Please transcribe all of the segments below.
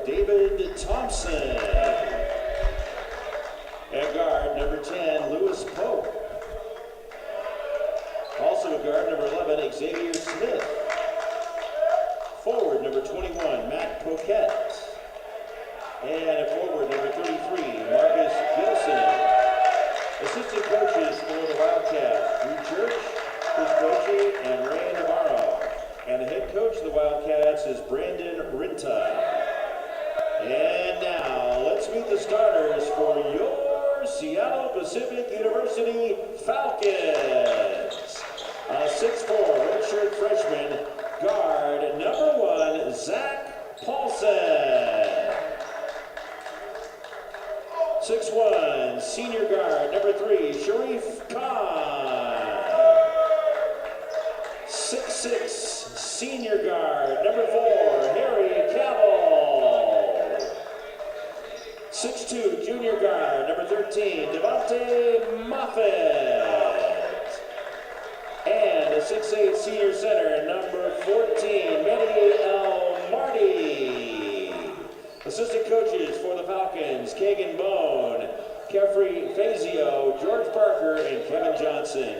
David Thompson. At guard, number 10, Lewis Pope. Also at guard, number 11, Xavier Smith. Forward, number 21, Matt Poquette. And at forward, number 33, Marcus Gilson. Assistant coaches for the Wildcats, Drew Church, Chris Boche, and Ray Navarro. And the head coach of the Wildcats is Brandon Rinta. And now, let's meet the starters for your Seattle Pacific University Falcons. A 6'4", redshirt freshman, guard number 1, Zach Paulson. 6'1", senior guard number 3, Sharif Khan. 6'6", senior guard number 4, Harry Cavill. 6'2", junior guard number 13, Devontae Moffitt. And a 6'8", senior center number 14, Manny L. Marty. Assistant coaches for the Falcons, Kagan Bone, Kefri Fazio, George Parker, and Kevin Johnson.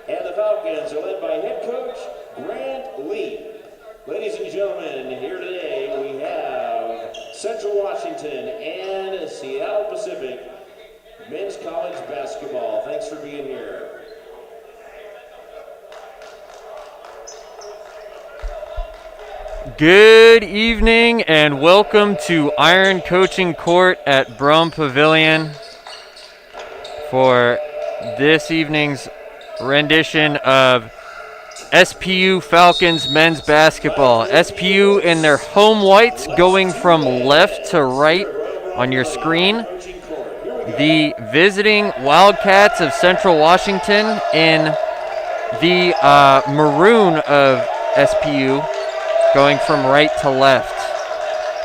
And the Falcons are led by head coach Grant Lee. Ladies and gentlemen, here today we have Central Washington and Seattle Pacific men's college basketball. Thanks for being here. Good evening and welcome to Iron Coaching Court at Brum Pavilion for this evening's rendition of SPU Falcons men's basketball. SPU in their home whites going from left to right on your screen. The visiting Wildcats of Central Washington in the maroon of SPU, going from right to left.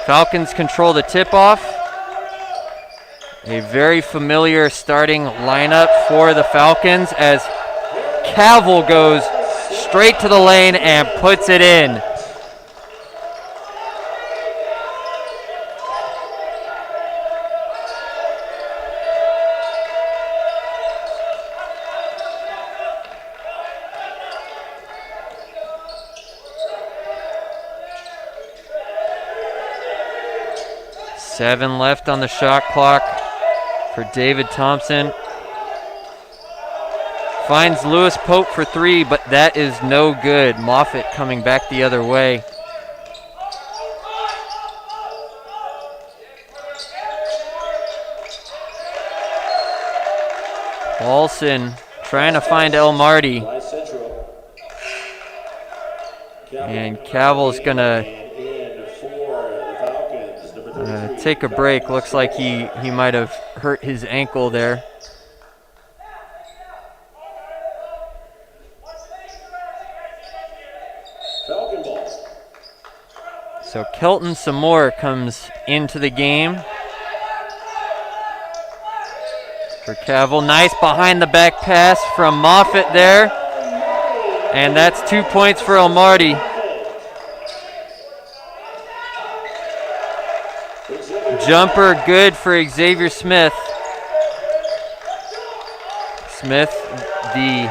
Falcons control the tip-off. A very familiar starting lineup for the Falcons as Cavill goes straight to the lane and puts it in. Seven left on the shot clock for David Thompson. Finds Lewis Pope for 3, but that is no good. Moffitt coming back the other way. Olsen trying to find El Marty. And Cavill's going to take a break. Looks like he might have hurt his ankle there. So Kelton Samore comes into the game for Cavill. Nice behind the back pass from Moffitt there. And that's 2 points for El Marty. Jumper good for Xavier Smith. Smith, the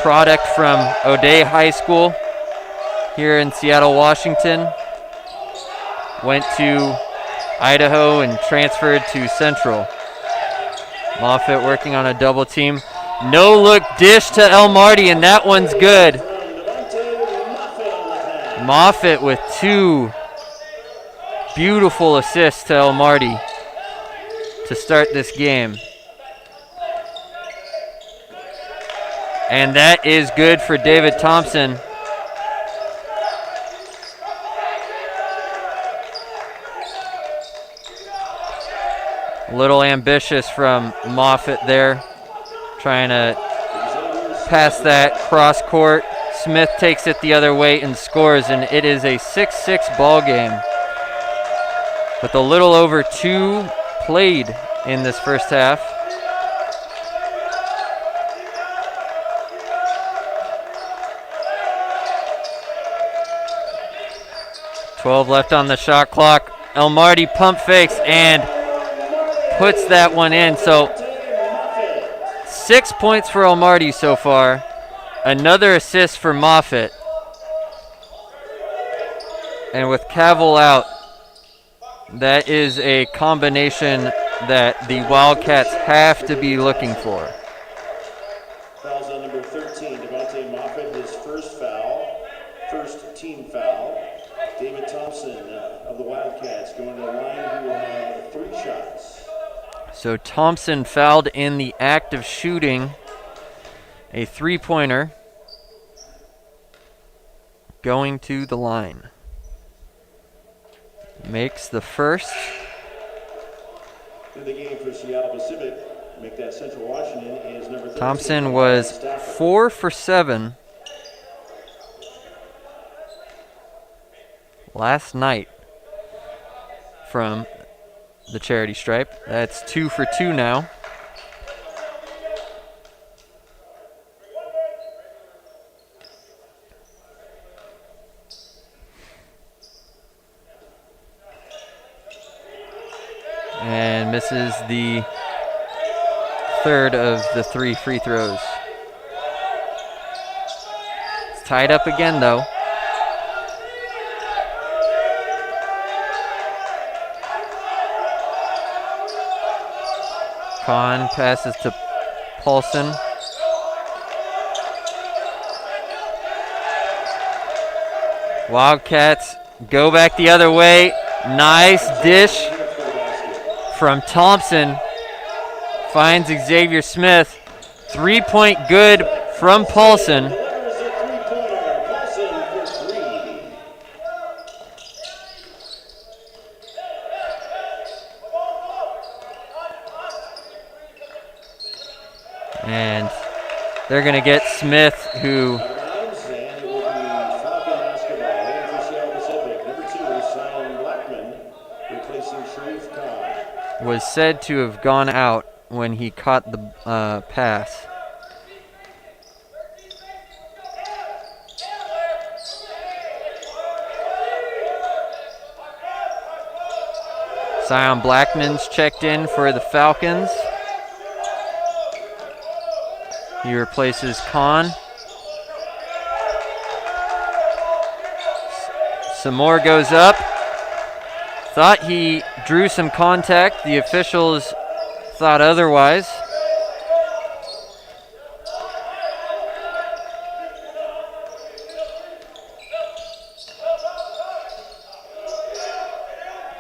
product from O'Dea High School here in Seattle, Washington. Went to Idaho and transferred to Central. Moffitt working on a double team. No look dish to El Marty, and that one's good. Moffitt with 2 beautiful assists to El Marty to start this game. And that is good for David Thompson. A little ambitious from Moffitt there, trying to pass that cross court. Smith takes it the other way and scores, and it is a 6-6 ball game. With a little over 2 played in this first half. .12 left on the shot clock. Elmarty pump fakes and puts that one in. So 6 points for Elmarty so far. Another assist for Moffitt. And with Cavill out, that is a combination that the Wildcats have to be looking for. Fouls on number 13, Devontae Moffitt, his first foul, first team foul. David Thompson of the Wildcats going to the line, he will have 3 shots. So Thompson fouled in the act of shooting a three-pointer, going to the line. Makes the first. In the game for Seattle Pacific, make that Central Washington is number 13. Thompson was 4 for 7 last night from the charity stripe. That's 2 for 2 now. And misses the third of the 3 free throws. It's tied up again, though. Kahn passes to Paulson. Wildcats go back the other way. Nice dish from Thompson. Finds Xavier Smith. 3-point good from Paulson. And they're going to get Smith, who was said to have gone out when he caught the pass. Zion Blackman's checked in for the Falcons. He replaces Kahn. Some more goes up. Thought he drew some contact. The officials thought otherwise.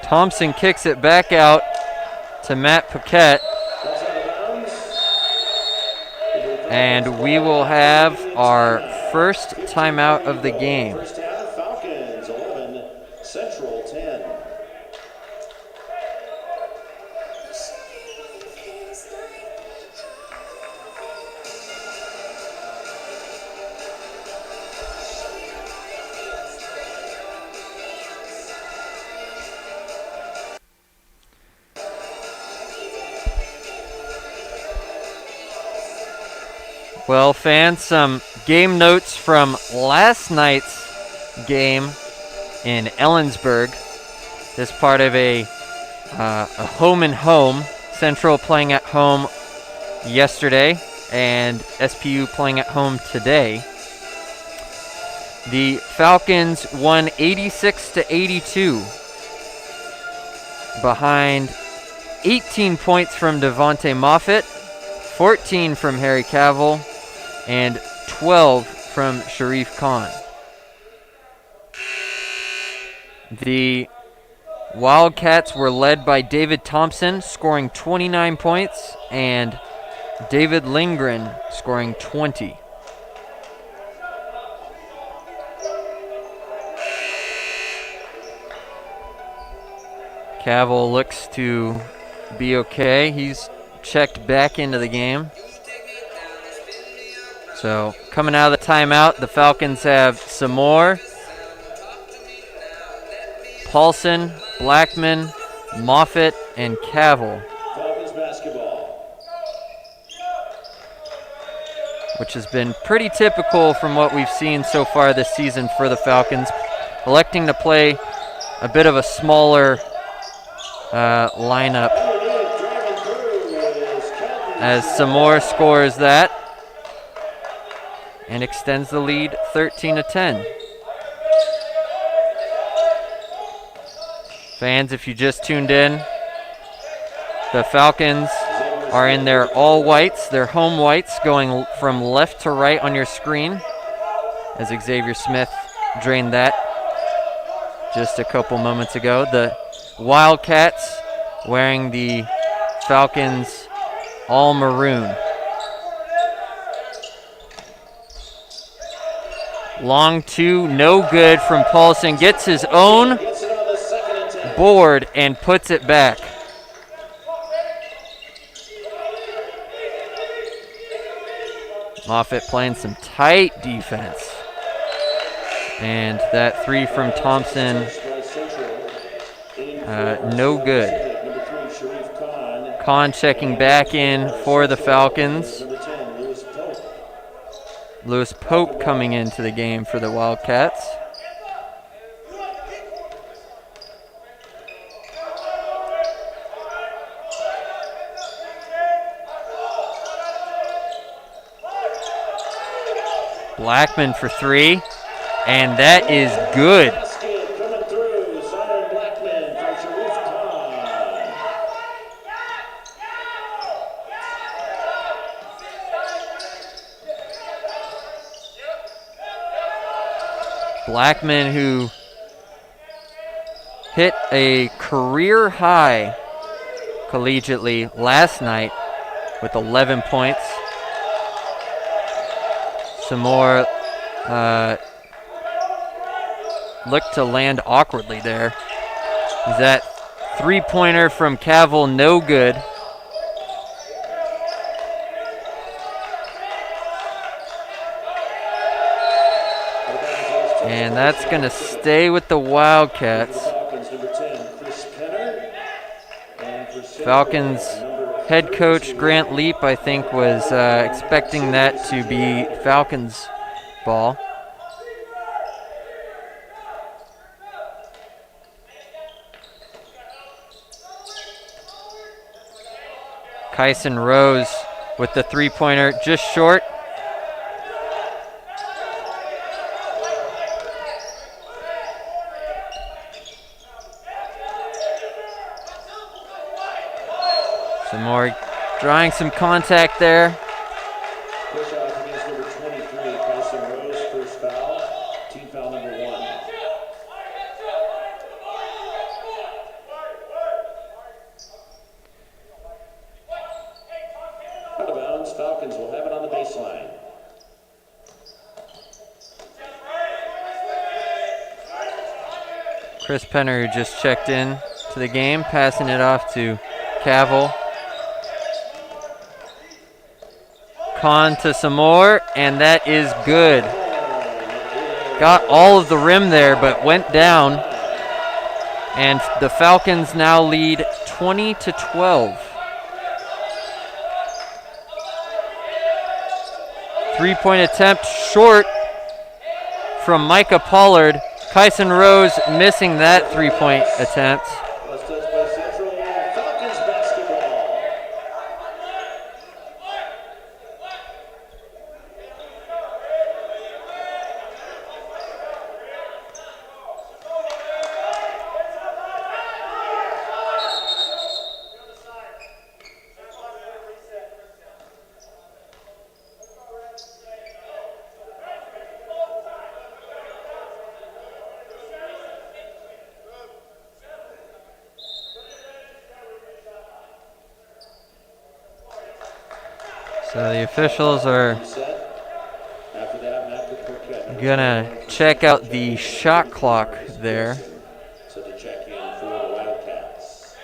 Thompson kicks it back out to Matt Paquette. And we will have our first timeout of the game. First half, Falcons 11, Central 10. Well, fans, some game notes from last night's game in Ellensburg. This part of a home and home. Central playing at home yesterday and SPU playing at home today. The Falcons won 86-82 behind 18 points from Devontae Moffitt, 14 from Harry Cavill, and 12 from Sharif Khan. The Wildcats were led by David Thompson, scoring 29 points, and David Lindgren scoring 20. Cavill looks to be okay. He's checked back into the game. So coming out of the timeout, the Falcons have some more. Paulson, Blackman, Moffitt, and Cavill. Falcons basketball. Which has been pretty typical from what we've seen so far this season for the Falcons. Electing to play a bit of a smaller lineup Underneath, driving through is Kelton. as Samore scores that and extends the lead 13-10. Fans, if you just tuned in, the Falcons are in their all whites, their home whites, going from left to right on your screen as Xavier Smith drained that just a couple moments ago. The Wildcats wearing the Falcons all maroon. Long two, no good from Paulson. Gets his own Gets it on the second attempt. board and puts it back. Moffitt playing some tight defense. And that three from Thompson, no good. Number 3, Sharif Khan. Khan checking back in for the Falcons. Number 10, Lewis Pope. Lewis Pope coming into the game for the Wildcats. Blackman for three, and that is good. Basket coming through. Siren Blackman from Sharif Khan. Blackman, who hit a career high collegiately last night with 11 points. Some more looked to land awkwardly there. That three-pointer from Cavill, no good. And that's going to stay with the Wildcats. Falcons, number 10, Chris Penner. And for Falcons head coach Grant Leap, I think, was expecting that to be Falcons ball. Kyson Rose with the three-pointer, just short. Some more drawing some contact there. push off against number 23, Kyson Rose, first foul. Team foul number 1. Out of bounds, Falcons will have it on the baseline. Chris Penner, who just checked in to the game, passing it off to Cavill. Khan to some more, and that is good. Got all of the rim there, but went down. And the Falcons now lead 20-12. Three-point attempt short from Micah Pollard. Kyson Rose missing that three-point attempt. Last touch by Central. Falcons basketball. So the officials are After that, Matt Paquette. gonna check out the shot clock there. So to check in for the Wildcats.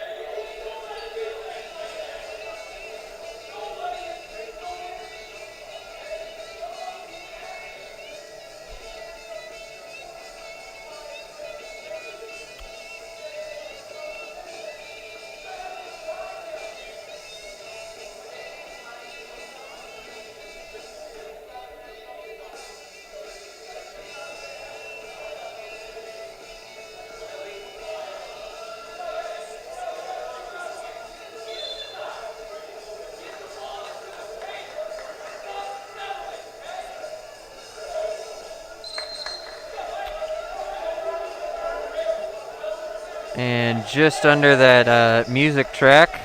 And just under that music track,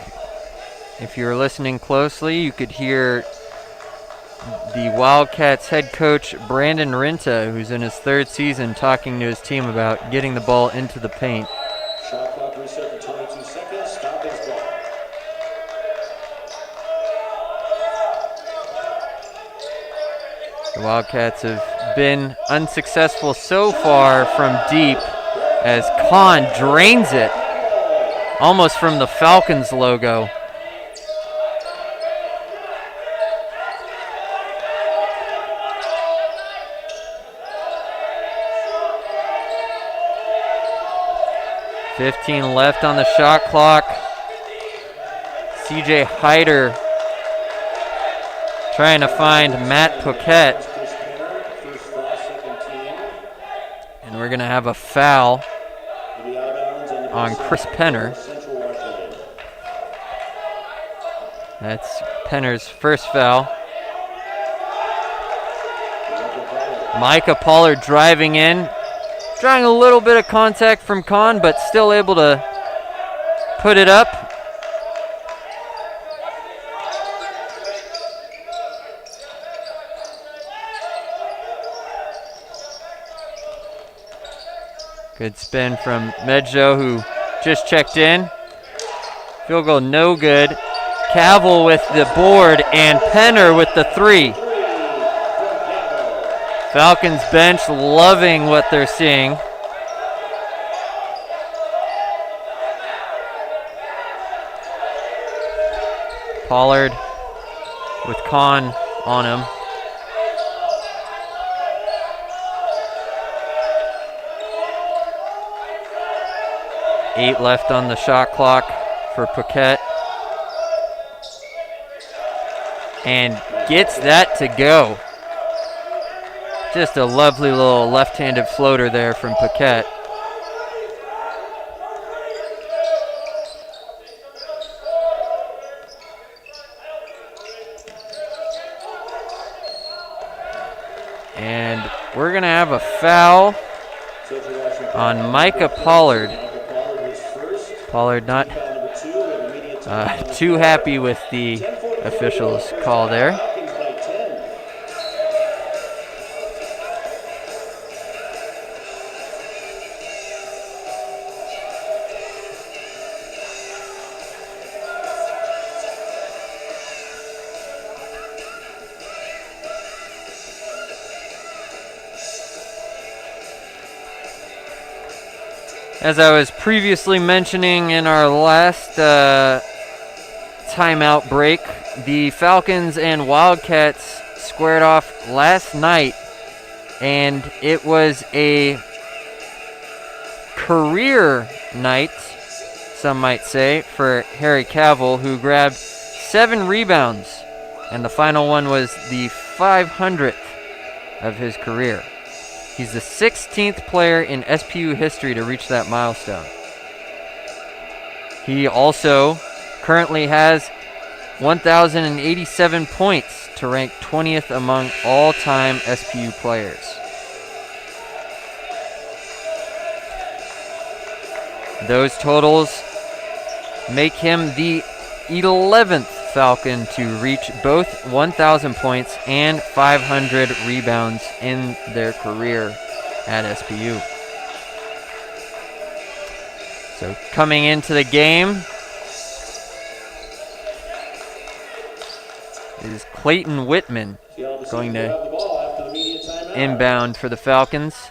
if you were listening closely, you could hear the Wildcats head coach Brandon Rinta, who's in his 3rd season, talking to his team about getting the ball into the paint. Shot clock reset for 22 seconds. Falcons ball. The Wildcats have been unsuccessful so far from deep as Kahn drains it almost from the Falcons logo. .15 left on the shot clock. CJ Hyder trying to find Matt Paquette. And we're going to have a foul on Chris Penner. That's Penner's first foul. Micah Pollard driving in. Drawing a little bit of contact from Kahn, but still able to put it up. Good spin from Medjo, who just checked in. Field goal no good. Cavill with the board and Penner with the 3. Falcons bench loving what they're seeing. Pollard with Kahn on him. Eight left on the shot clock for Paquette. And gets that to go. Just a lovely little left-handed floater there from Paquette. And we're going to have a foul on Micah Pollard. Pollard not too happy with the officials' call there. As I was previously mentioning in our last timeout break, the Falcons and Wildcats squared off last night, and it was a career night, some might say, for Harry Cavill, who grabbed 7 rebounds, and the final one was the 500th of his career. He's the 16th player in SPU history to reach that milestone. He also currently has 1,087 points to rank 20th among all-time SPU players. Those totals make him the 11th Falcon to reach both 1,000 points and 500 rebounds in their career at SPU. So coming into the game is Clayton Whitman going to inbound for the Falcons.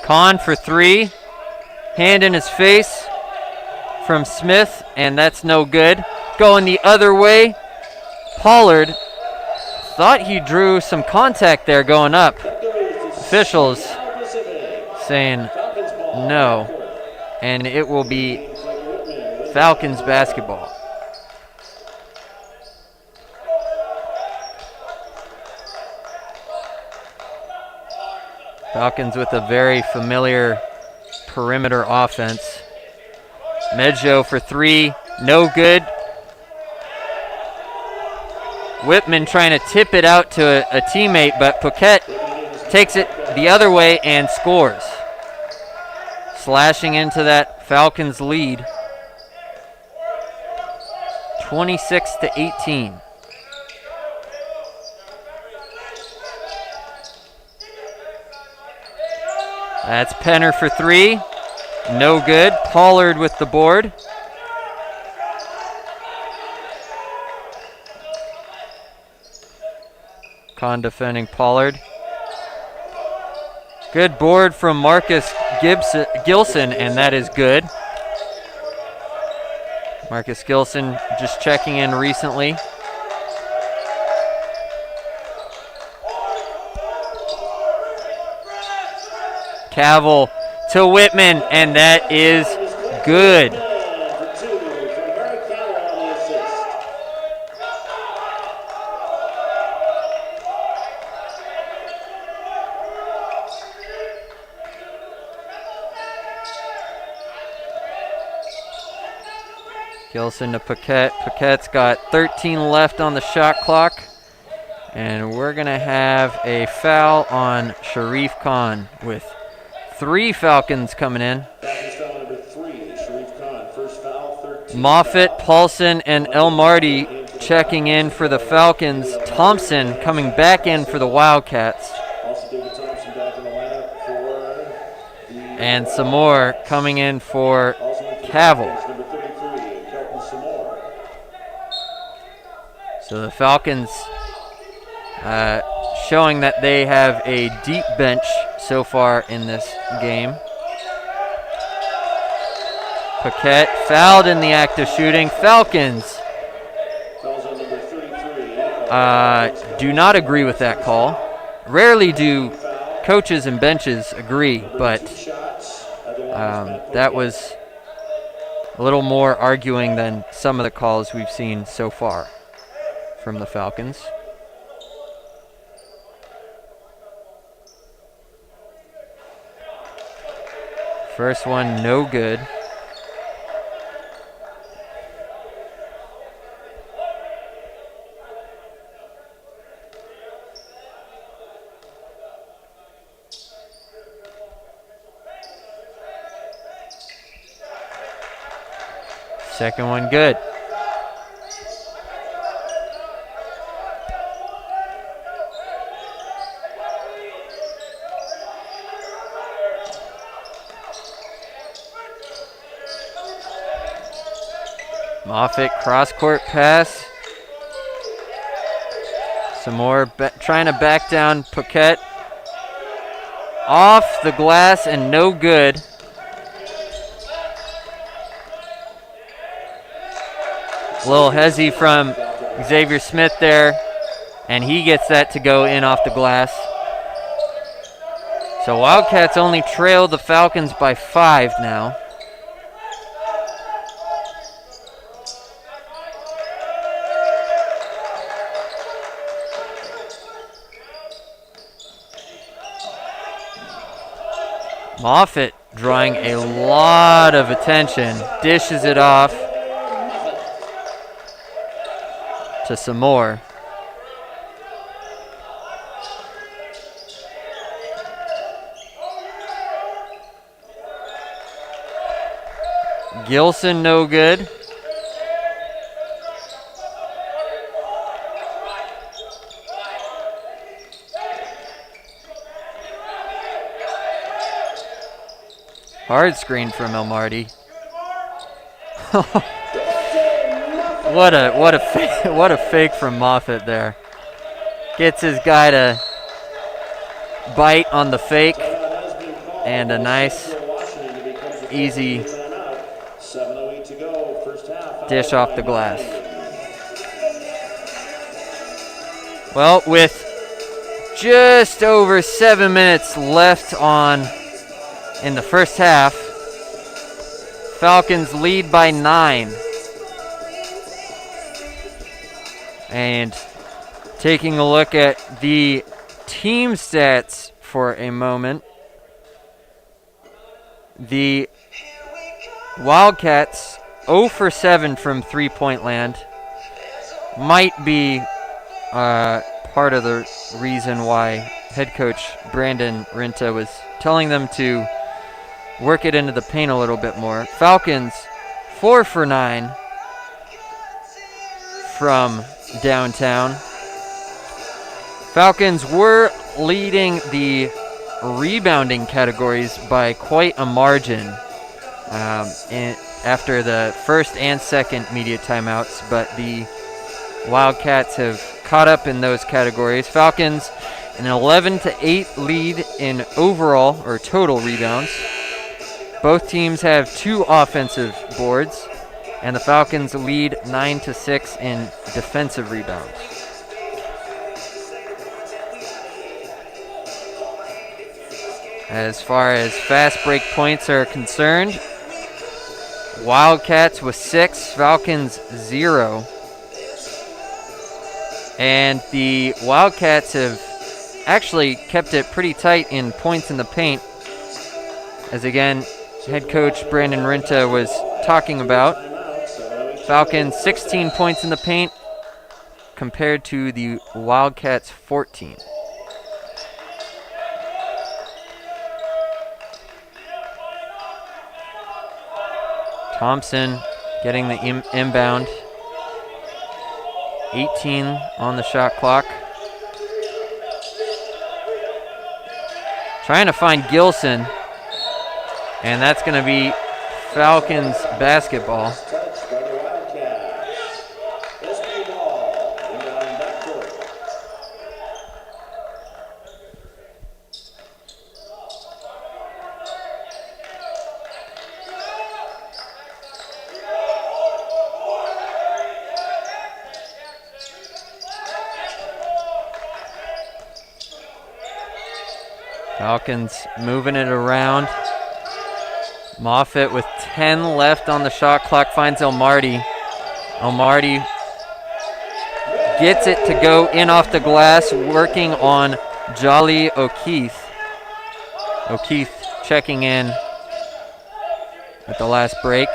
Kahn for 3, hand in his face from Smith, and that's no good. Going the other way, Pollard thought he drew some contact there going up. Officials saying no, and it will be Falcons basketball. Falcons with a very familiar perimeter offense. Medjo for 3, no good. Whitman trying to tip it out to a teammate, but Paquette takes it the other way and scores, slashing into that Falcons lead, 26-18. That's Penner for three. No good. Pollard with the board. Con defending Pollard. Good board from Marcus Gilson, and that is good. Marcus Gilson just checking in recently. Cavill to Whitman, and that is good. Gilson to Paquette. Paquette's got 13 left on the shot clock. And we're going to have a foul on Sharif Khan with 3 Falcons coming in. Moffitt, Paulson, and El Marty checking in for the Falcons. Thompson coming back in for the Wildcats. And some more coming in for Cavill. So the Falcons showing that they have a deep bench so far in this game. Paquette fouled in the act of shooting. Falcons do not agree with that call. Rarely do coaches and benches agree, but that was a little more arguing than some of the calls we've seen so far from the Falcons. First one, no good. Second one, good. Moffitt cross-court pass. Some more trying to back down Paquette. Off the glass and no good. A little hezzy from Xavier Smith there, and he gets that to go in off the glass. So Wildcats only trail the Falcons by 5 now. Moffitt drawing a lot of attention, dishes it off to some more. Gilson no good. Hard screen from El Marty. What a fake from Moffitt there. Gets his guy to bite on the fake, and a nice, easy dish off the glass. Well, with just over 7 minutes left in the first half, Falcons lead by 9. And taking a look at the team stats for a moment, the Wildcats 0 for 7 from three-point land might be part of the reason why head coach Brandon Rinta was telling them to work it into the paint a little bit more. Falcons 4 for 9 from downtown. Falcons were leading the rebounding categories by quite a margin after the first and second media timeouts, but the Wildcats have caught up in those categories. Falcons an 11-8 lead in overall or total rebounds. Both teams have 2 offensive boards, and the Falcons lead 9-6 in defensive rebounds. As far as fast break points are concerned, Wildcats with 6, Falcons 0. And the Wildcats have actually kept it pretty tight in points in the paint, as again, head coach Brandon Rinta was talking about. Falcons 16 points in the paint compared to the Wildcats 14. Thompson getting the inbound. 18 on the shot clock. Trying to find Gilson, and that's going to be Falcons basketball. Falcons moving it around. Moffitt with 10 left on the shot clock finds Elmarty. Elmarty gets it to go in off the glass, working on Jolly O'Keefe. O'Keefe checking in at the last break,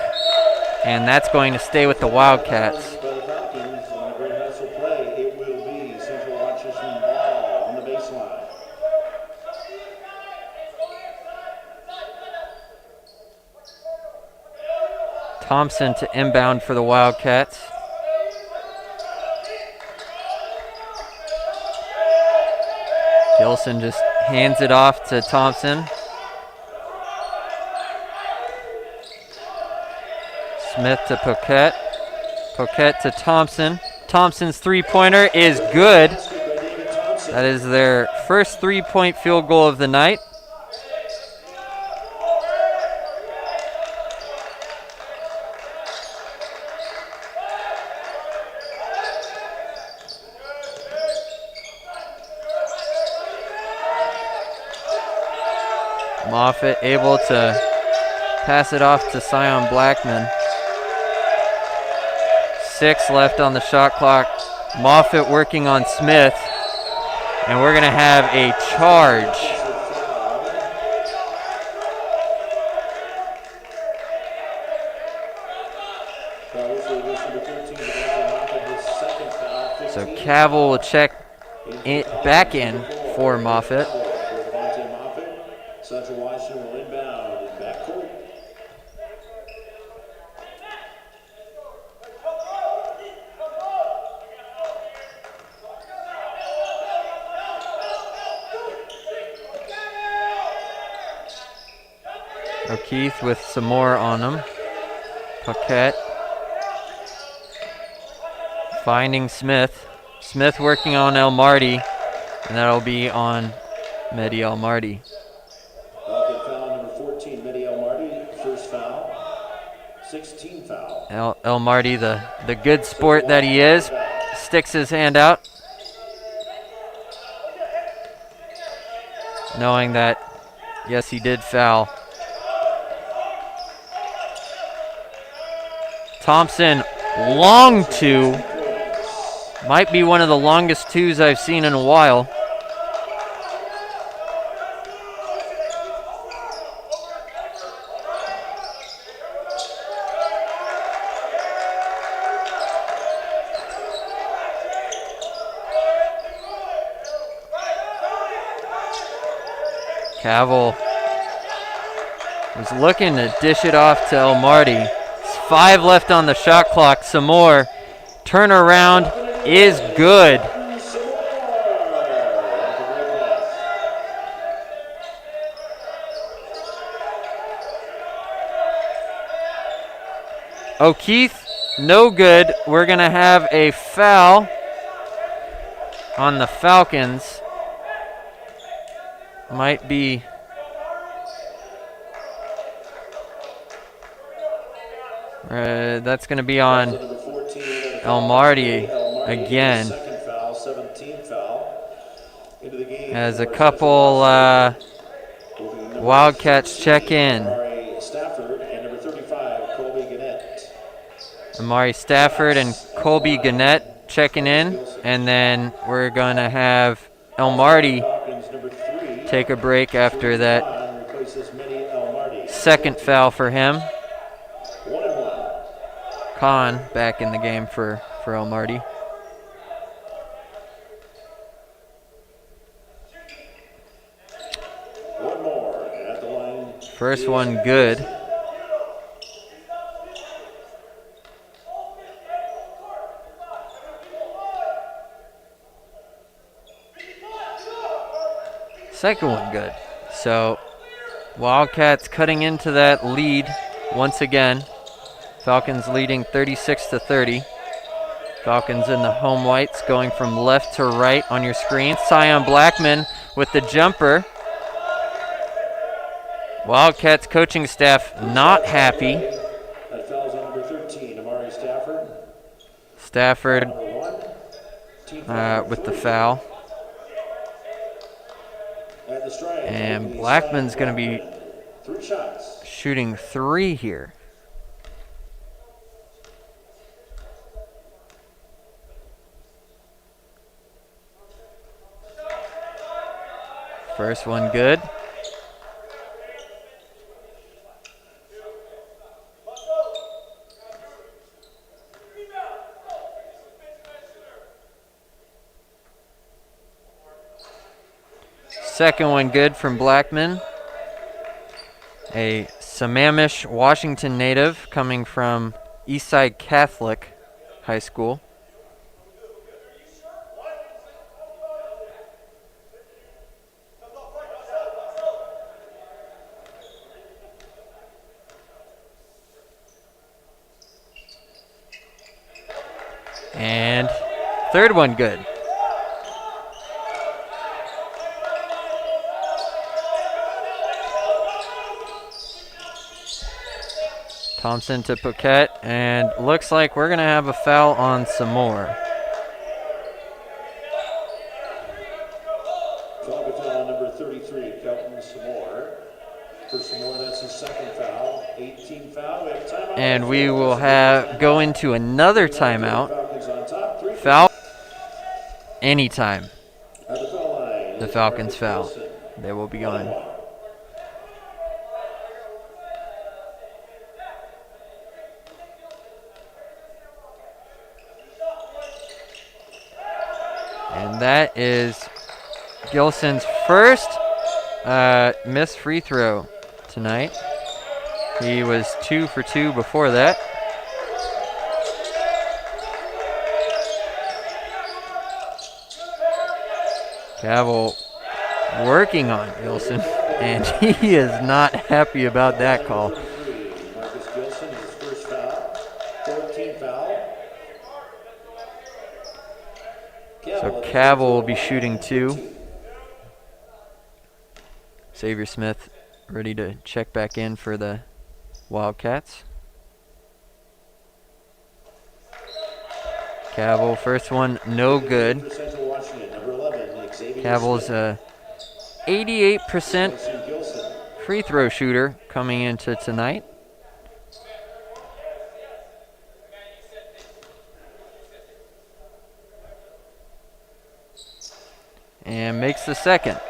and that's going to stay with the Wildcats. Thompson to inbound for the Wildcats. Gilson just hands it off to Thompson. Smith to Poquette. Poquette to Thompson. Thompson's three-pointer is good. That is their first three-point field goal of the night. Moffitt able to pass it off to Sion Blackman. 6 left on the shot clock. Moffitt working on Smith. And we're going to have a charge. So Cavill will check it back in for Moffitt. Central Washington will inbound in backcourt. O'Keefe with some more on him. Paquette finding Smith. Smith working on Elmarty, and that'll be on Mehdi Elmarty. Foul number 14, Mehdi Elmarty, first foul, 16 foul. Elmarty, the good sport that he is, sticks his hand out, knowing that, yes, he did foul. Thompson, long two. Might be one of the longest twos I've seen in a while. Cavill was looking to dish it off to El Marty. 5 left on the shot clock. Some more. Turnaround is good. O'Keefe, no good. We're going to have a foul on the Falcons. Might be that's going to be on El Marty again. As a couple Wildcats check in. Amari Stafford and Colby Gannett checking in. And then we're going to have El Marty take a break after that second foul for him. Khan back in the game for El Marty. First one good. Second one good. So Wildcats cutting into that lead once again. Falcons leading 36-30. Falcons in the home whites going from left to right on your screen. Sion Blackman with the jumper. Wildcats coaching staff not happy. That foul's on number 13, Amari Stafford. Stafford with the foul. And Blackman's going to be shooting 3 here. First one good. Second one good from Blackman. A Sammamish, Washington native coming from Eastside Catholic High School. And third one good. Thompson to Paquette, and looks like we're going to have a foul on some more. Foul number 33, Kelton Samore. For Samore, that's his second foul. 18 foul. We have timeout. And we will go into another timeout. Foul anytime. The Falcons foul. They will be going. And that is Gilson's first missed free throw tonight. He was 2 for 2 before that. Cavill working on Gilson, and he is not happy about that call. Marcus Gilson, his first foul. 14th foul. So Cavill will be shooting 2. Xavier Smith ready to check back in for the Wildcats. Cavill, first one, no good. Cavill's a 88% free throw shooter coming into tonight. And makes the second.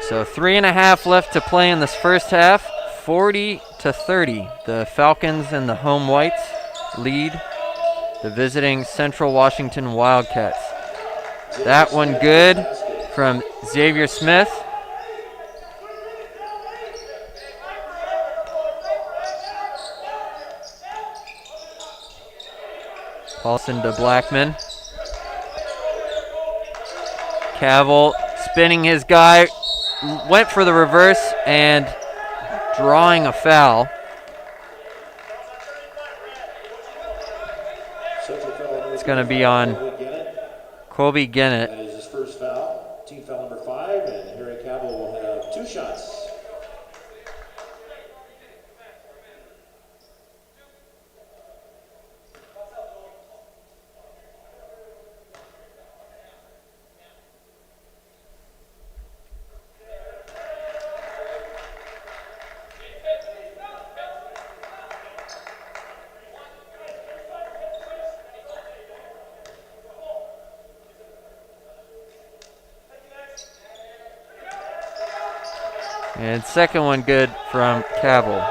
So 3.5 left to play in this first half. 40-30. The Falcons and the home whites lead the visiting Central Washington Wildcats. That one good from Xavier Smith. Paulson to Blackman. Cavill spinning his guy, went for the reverse and drawing a foul. It's going to be on Colby Gennett. That is his first foul, team foul number 5, and Harry Cavill will have 2 shots. And second one good from Cavill.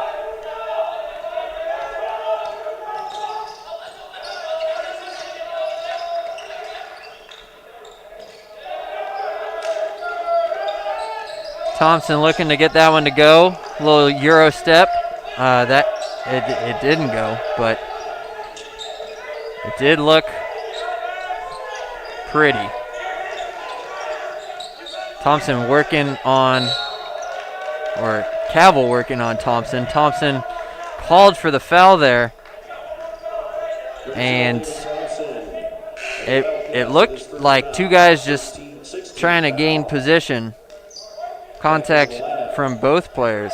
Thompson looking to get that one to go. A little Euro step. It didn't go, but it did look pretty. Thompson working on, or Cavill working on Thompson. Thompson called for the foul there, and it looked like two guys just trying to gain position. Contact from both players,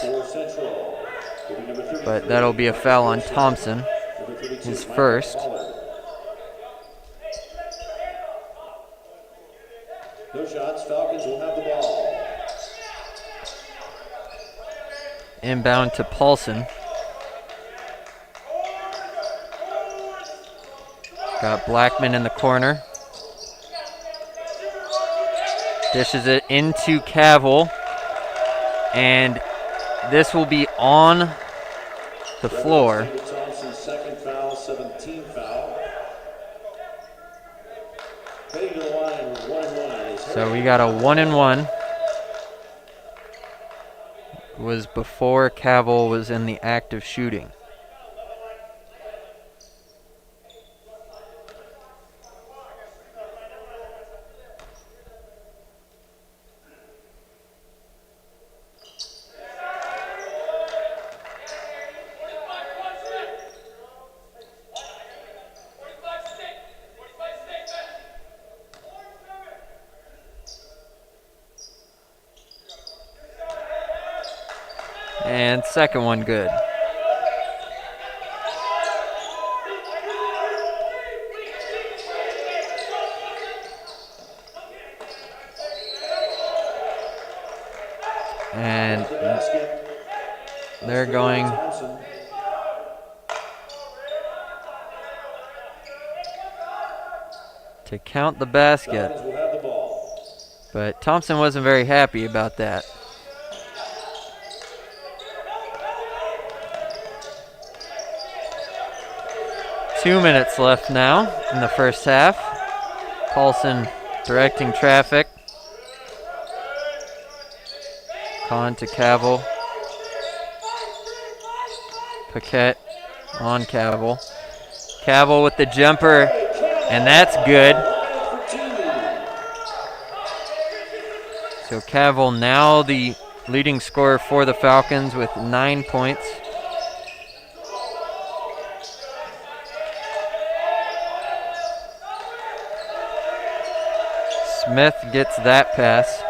but that'll be a foul on Thompson, his first. No shots, Falcons will have the ball. Inbound to Paulson. Got Blackman in the corner. Dishes it into Cavill. And this will be on the floor. Thompson's second foul, 17th foul. Heading to the line with 1-1. So we got a 1-1. Was before Cavill was in the act of shooting. And second one good. And they're going to count the basket. But Thompson wasn't very happy about that. Two minutes left now in the first half. Paulson directing traffic. Con to Cavill. Paquette on Cavill. Cavill with the jumper, and that's good. So Cavill now the leading scorer for the Falcons with 9 points. Smith gets that pass.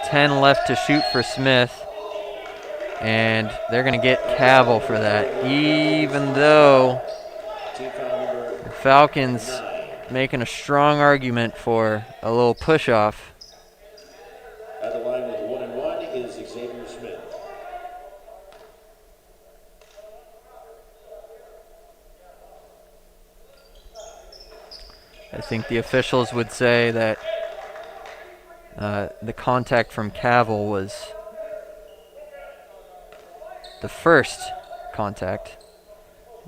10 left to shoot for Smith. And they're going to get Cavill for that. Even though the Falcons making a strong argument for a little push-off. At the line with 1-1 is Xavier Smith. I think the officials would say that the contact from Cavill was the first contact,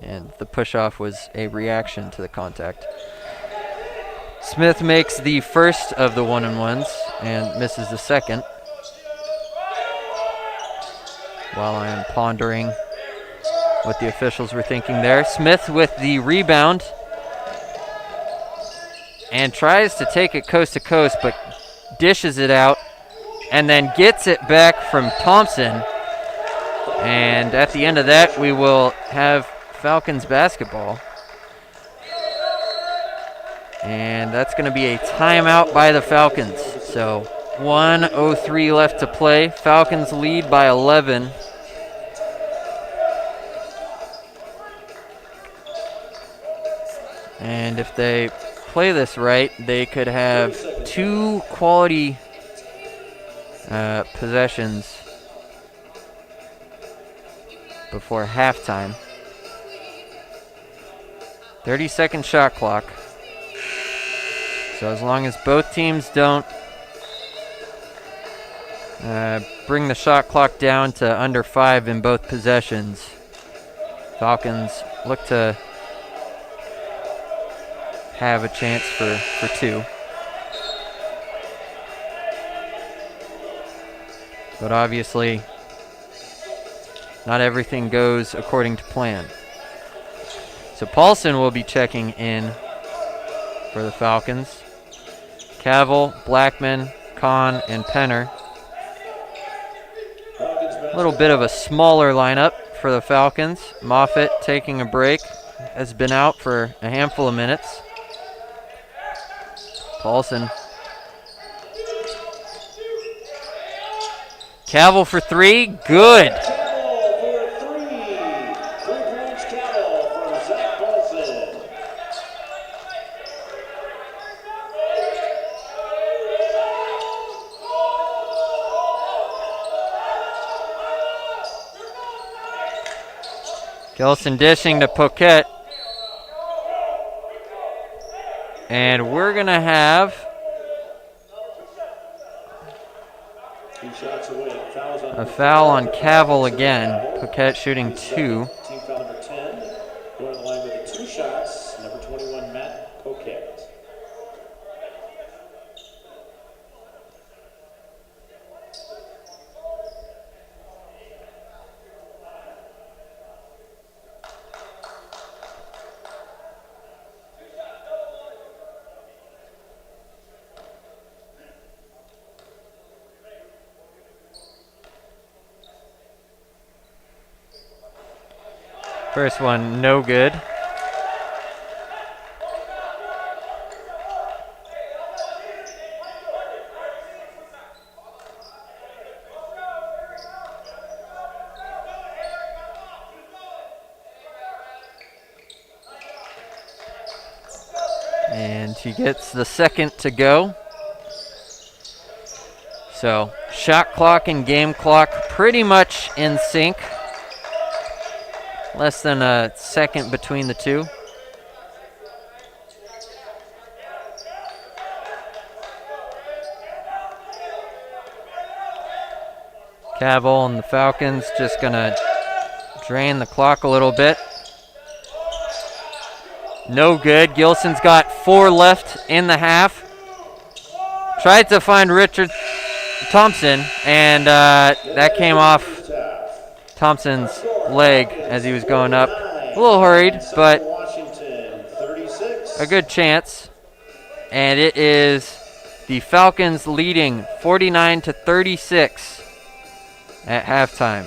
and the push-off was a reaction to the contact. Smith makes the first of the 1-on-1s. and misses the second. While I am pondering what the officials were thinking there. Smith with the rebound and tries to take it coast to coast, but dishes it out and then gets it back from Thompson. And at the end of that, we will have Falcons basketball. And that's going to be a timeout by the Falcons. So 1:03 left to play. Falcons lead by 11. And if they play this right, they could have 2 quality possessions before halftime. 30-second shot clock. So as long as both teams don't bring the shot clock down to under 5 in both possessions, Falcons look to have a chance for 2. But obviously, not everything goes according to plan. So Paulson will be checking in for the Falcons. Cavill, Blackman, Kahn, and Penner. A little bit of a smaller lineup for the Falcons. Moffitt taking a break, has been out for a handful of minutes. Paulson. Cavill for 3, good. Cavill for 3. 3 points, Cavill from Zach Paulson. Gilson dishing to Poquet. And we're going to have 2 shots away. Fouls on a foul on Cavill again. Poquet shooting 2. Team foul number 10. Going to the line with the 2 shots. Number 21, Matt Poquet. First one, no good. And he gets the second to go. So, shot clock and game clock pretty much in sync. Less than a second between the two. Cavill and the Falcons just gonna drain the clock a little bit. No good. Gilson's got 4 left in the half. Tried to find Richard Thompson, and that came off Thompson's leg as he was going up. A little hurried, but a good chance. And it is the Falcons leading 49-36 at halftime.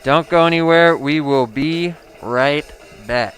Don't go anywhere. We will be right back.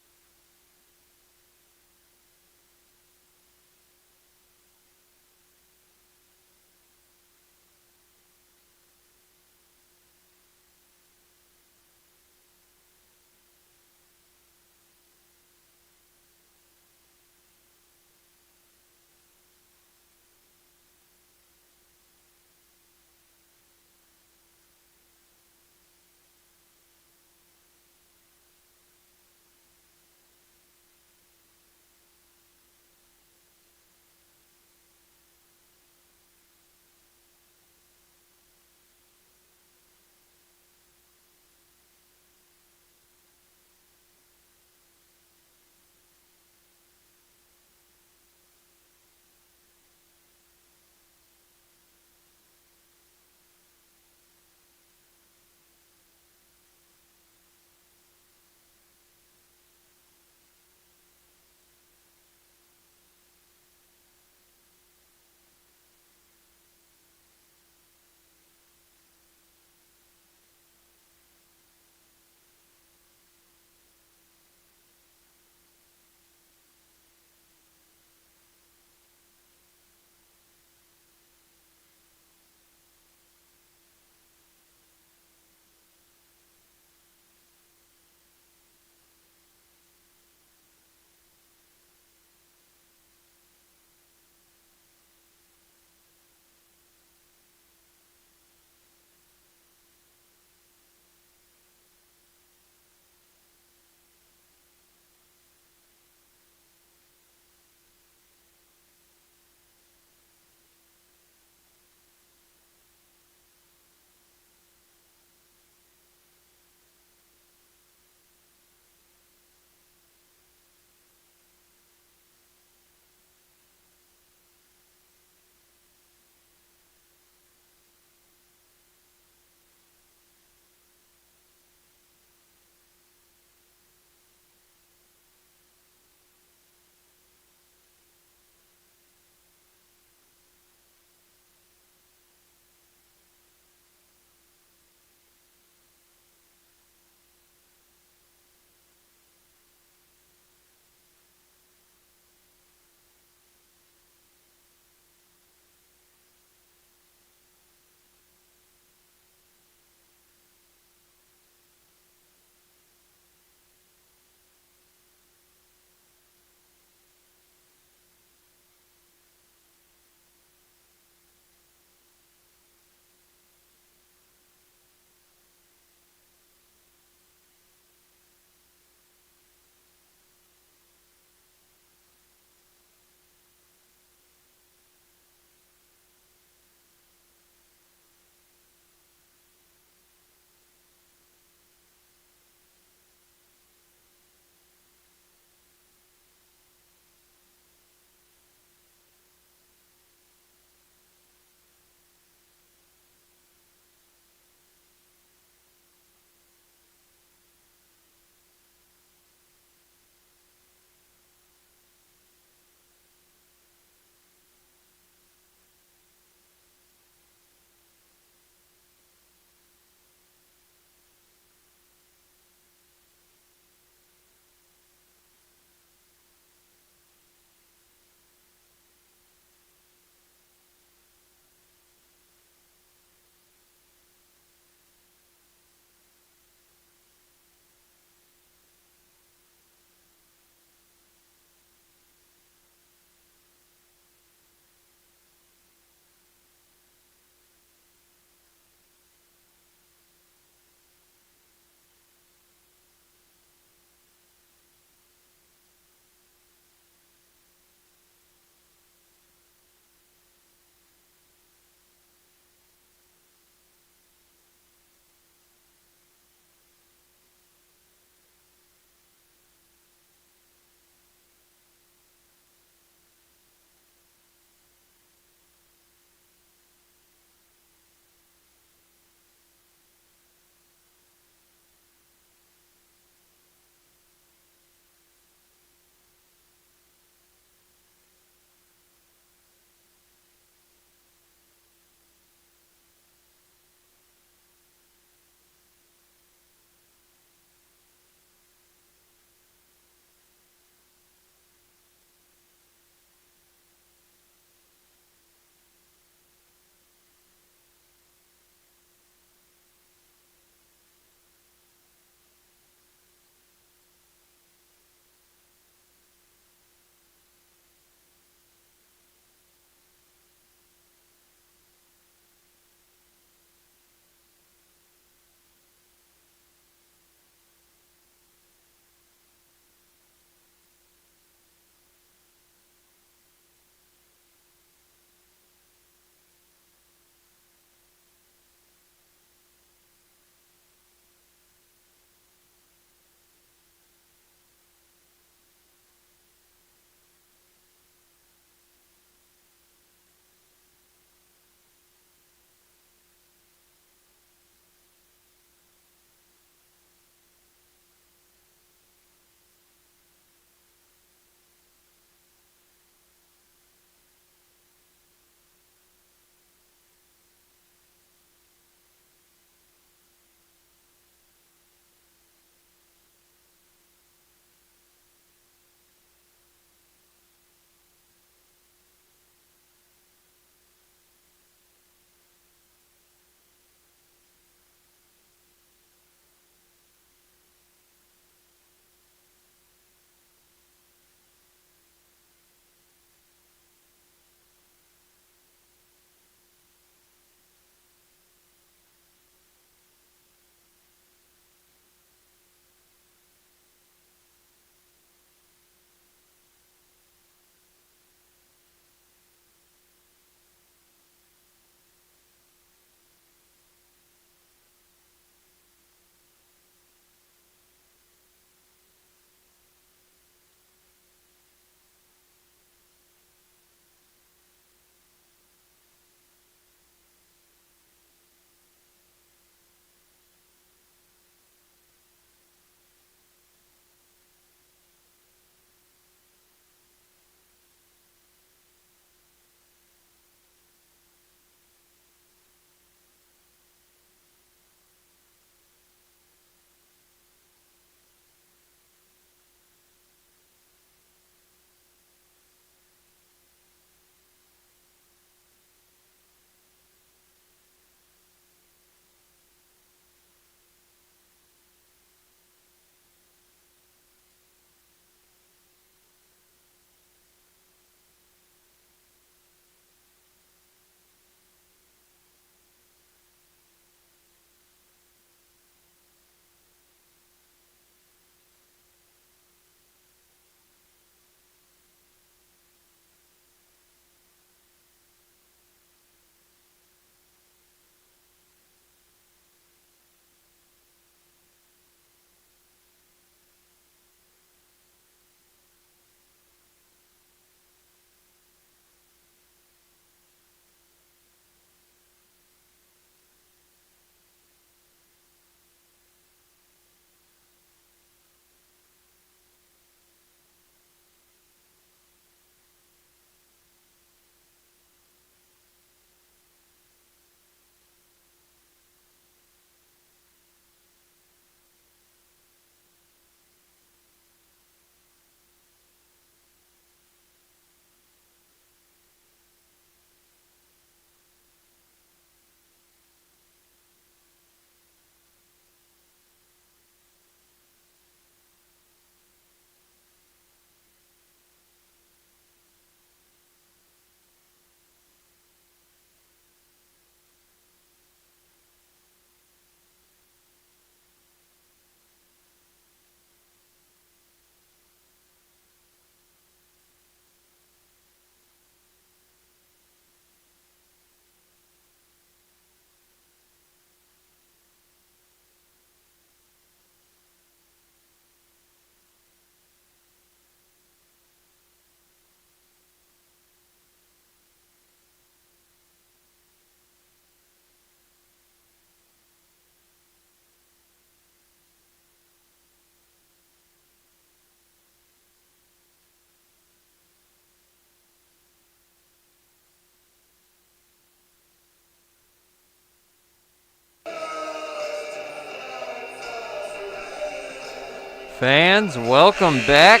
Fans, welcome back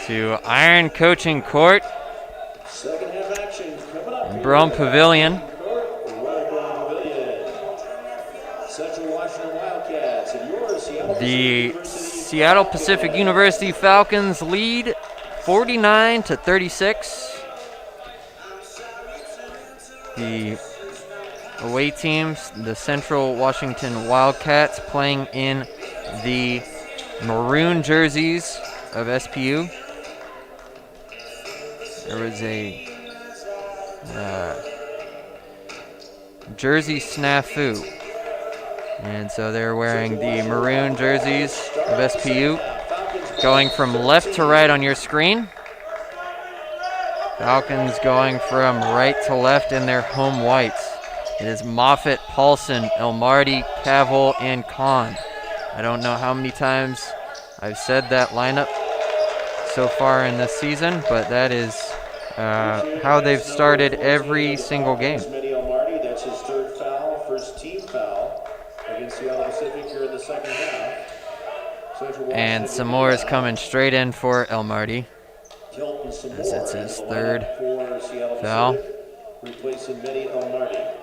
to Iron Coaching Court Second half action coming up in here. Brome Pavilion. Central Washington Wildcats and your Seattle The Pacific University Seattle Pacific University Falcons lead 49-36. The away teams, the Central Washington Wildcats, playing in the maroon jerseys of SPU. There was a jersey snafu, and so they're wearing the maroon jerseys of SPU. Going from left to right on your screen. Falcons going from right to left in their home whites. It is Moffitt, Paulson, Elmarty, Cavill, and Kahn. I don't know how many times I've said that lineup so far in this season, but that is how they've started every single game. Elmarty, that's his third foul, first team foul against Seattle Pacific here in the second half. And Samore is coming straight in for Elmarty, as it's his third foul.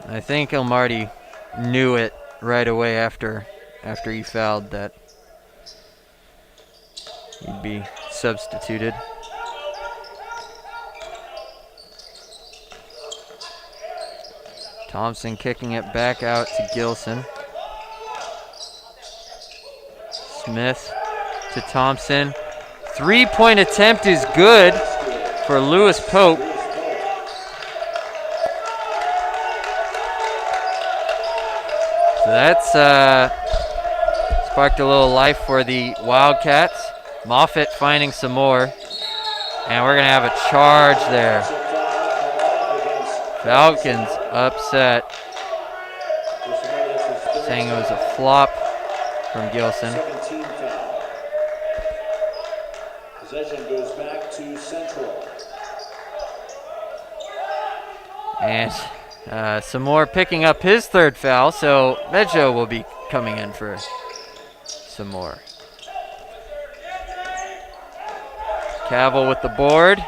I think Elmarty knew it right away after he fouled that he'd be substituted. Thompson kicking it back out to Gilson. Smith to Thompson. Three-point attempt is good for Lewis Pope. So that's sparked a little life for the Wildcats. Moffitt finding some more. And we're going to have a charge there. Falcons upset, saying it was a flop from Gilson. Possession goes back to Central. And some more picking up his third foul, so Medjo will be coming in for some more. Cavill with the board.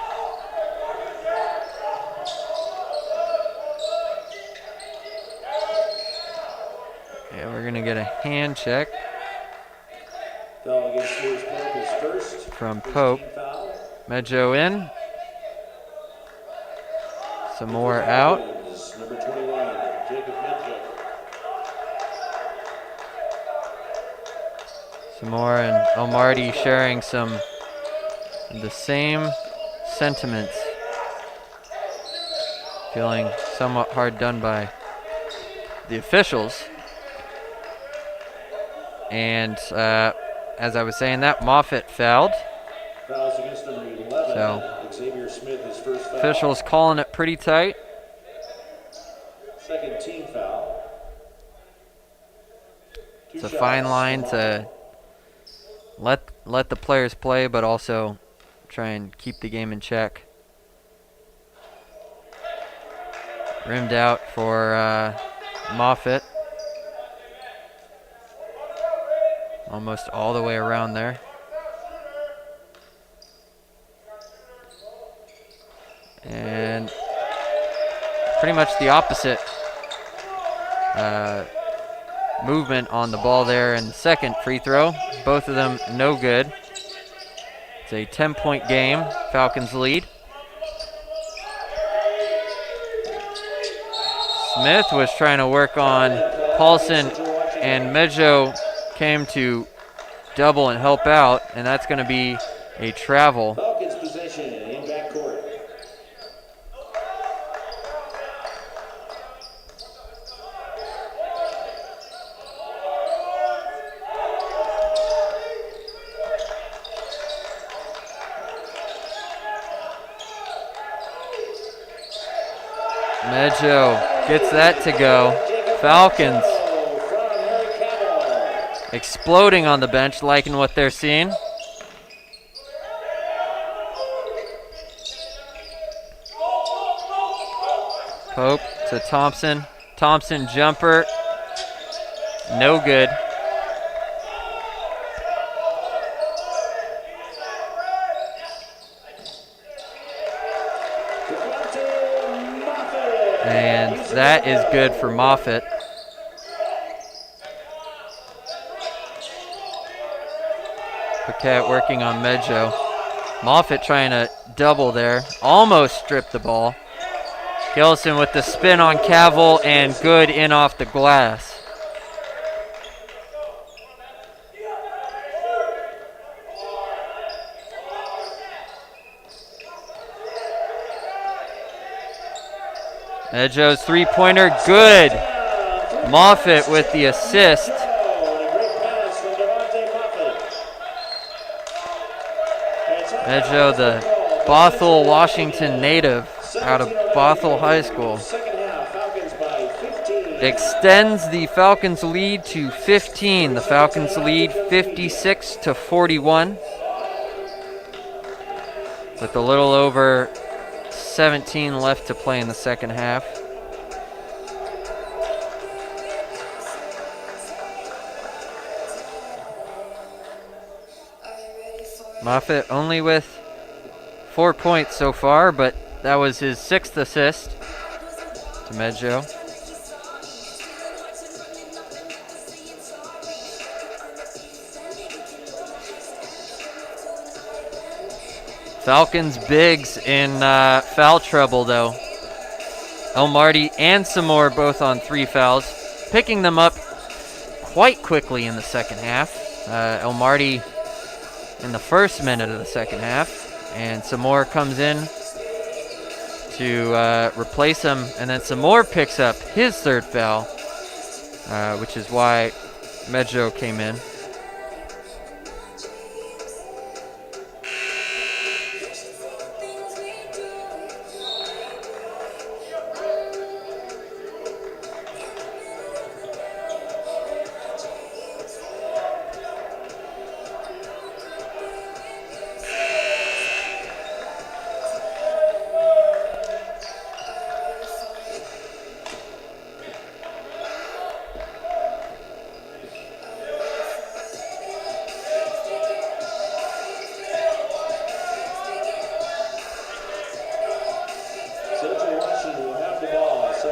And we're going to get a hand check from Pope. Medjo in. Some more out. Number 21, Jacob Medjo. Some more, and Elmarty sharing some of the same sentiments. Feeling somewhat hard done by the officials. And as I was saying, that Moffitt fouled. Fouls against number 11. So Xavier Smith, his first foul. Officials calling it pretty tight. Second team foul. It's a fine line to let the players play, but also try and keep the game in check. Rimmed out for Moffitt. Almost all the way around there. And pretty much the opposite movement on the ball there in the second free throw. Both of them no good. It's a 10-point game. Falcons lead. Smith was trying to work on Paulson, and Medjo came to double and help out, and that's going to be a travel. Falcons possession in backcourt. Medjo gets that to go. Falcons exploding on the bench, liking what they're seeing. Pope to Thompson. Thompson jumper. No good. And that is good for Moffitt. Paquette working on Medjo. Moffitt trying to double there. Almost stripped the ball. Gilson with the spin on Cavill and good in off the glass. Medjo's three-pointer, good. Moffitt with the assist. Medjo, the Bothell, Washington native out of Bothell High School, extends the Falcons lead to 15. The Falcons lead 56-41 with a little over 17 left to play in the second half. Moffitt only with 4 points so far, but that was his 6th assist to Medjo. Falcons bigs in foul trouble though. Elmarty and Samore both on 3 fouls, picking them up quite quickly in the second half. Elmarty in the first minute of the second half, and Samore comes in to replace him, and then Samore picks up his 3rd foul, which is why Medjo came in.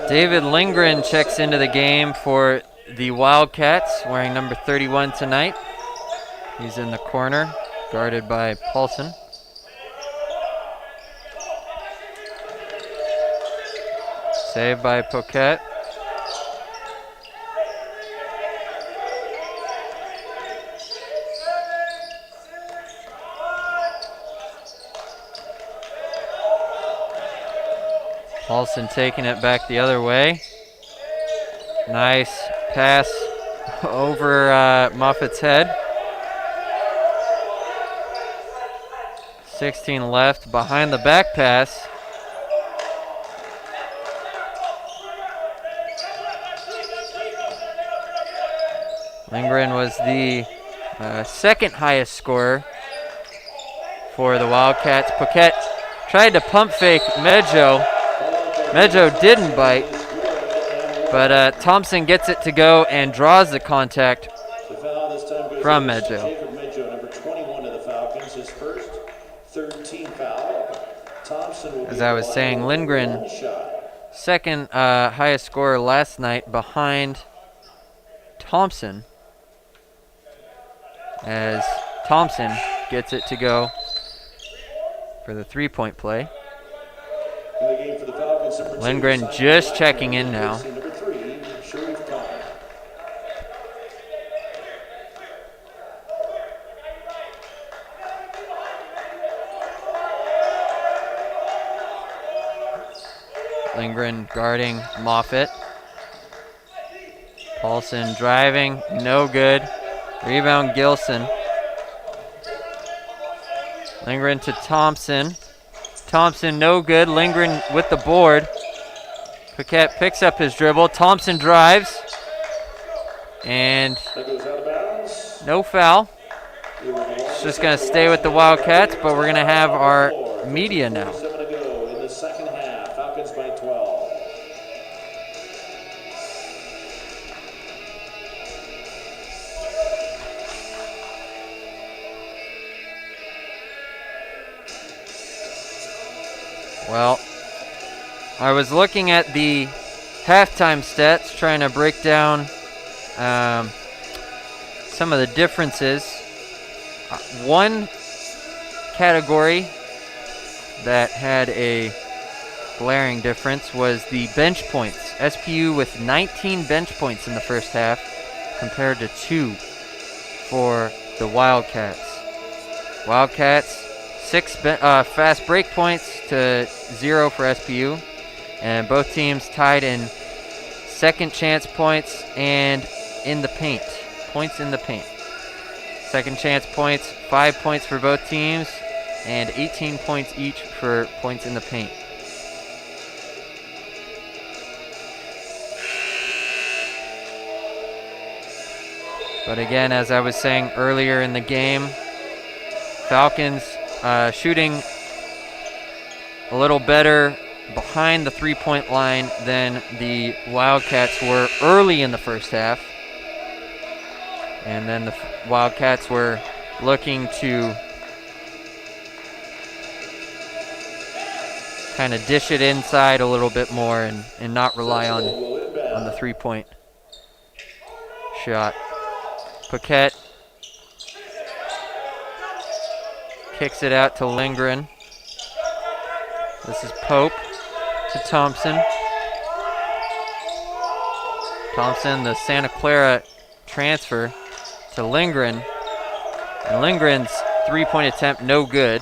David Lindgren checks into the game for the Wildcats, wearing number 31 tonight. He's in the corner, guarded by Paulson. Saved by Paquette. Paulson taking it back the other way. Nice pass over Moffitt's head. 16 left behind the back pass. Lindgren was the second highest scorer for the Wildcats. Paquette tried to pump fake Medjo. Medjo didn't bite, but Thompson gets it to go and draws the contact from Medjo. Number 21 of the Falcons, his first 13th foul. Thompson, as I was saying, Lindgren, second highest scorer last night behind Thompson, as Thompson gets it to go for the three-point play. Lindgren just checking in now. Lindgren guarding Moffitt. Paulson driving, no good. Rebound Gilson. Lindgren to Thompson. Thompson no good. Lindgren with the board. Paquette picks up his dribble. Thompson drives. And no foul. It's just going to stay with the Wildcats, but we're going to have our media now. Well, I was looking at the halftime stats, trying to break down some of the differences. One category that had a glaring difference was the bench points. SPU with 19 bench points in the first half compared to 2 for the Wildcats. Wildcats, 6 fast break points to 0 for SPU, and both teams tied in second chance points and in the paint. Points in the paint. Second chance points, 5 points for both teams, and 18 points each for points in the paint. But again, as I was saying earlier in the game, Falcons shooting a little better behind the three-point line than the Wildcats were early in the first half. And then the Wildcats were looking to kind of dish it inside a little bit more and not rely on the three-point shot. Paquette kicks it out to Lindgren. This is Pope to Thompson. Thompson, the Santa Clara transfer, to Lindgren. And Lindgren's three-point attempt, no good.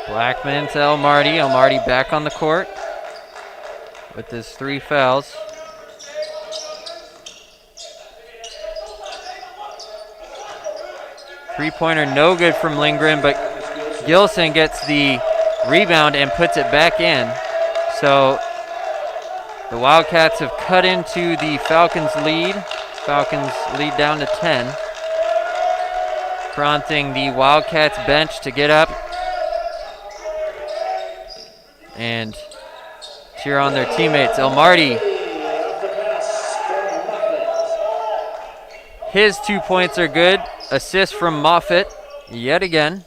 Blackman to Elmarty. Elmarty back on the court with his 3 fouls. Three-pointer no good from Lindgren, but Gilson gets the rebound and puts it back in. So the Wildcats have cut into the Falcons' lead. Falcons lead down to 10. Prompting the Wildcats bench to get up and cheer on their teammates. Elmarty, his 2 points are good. Assist from Moffitt yet again.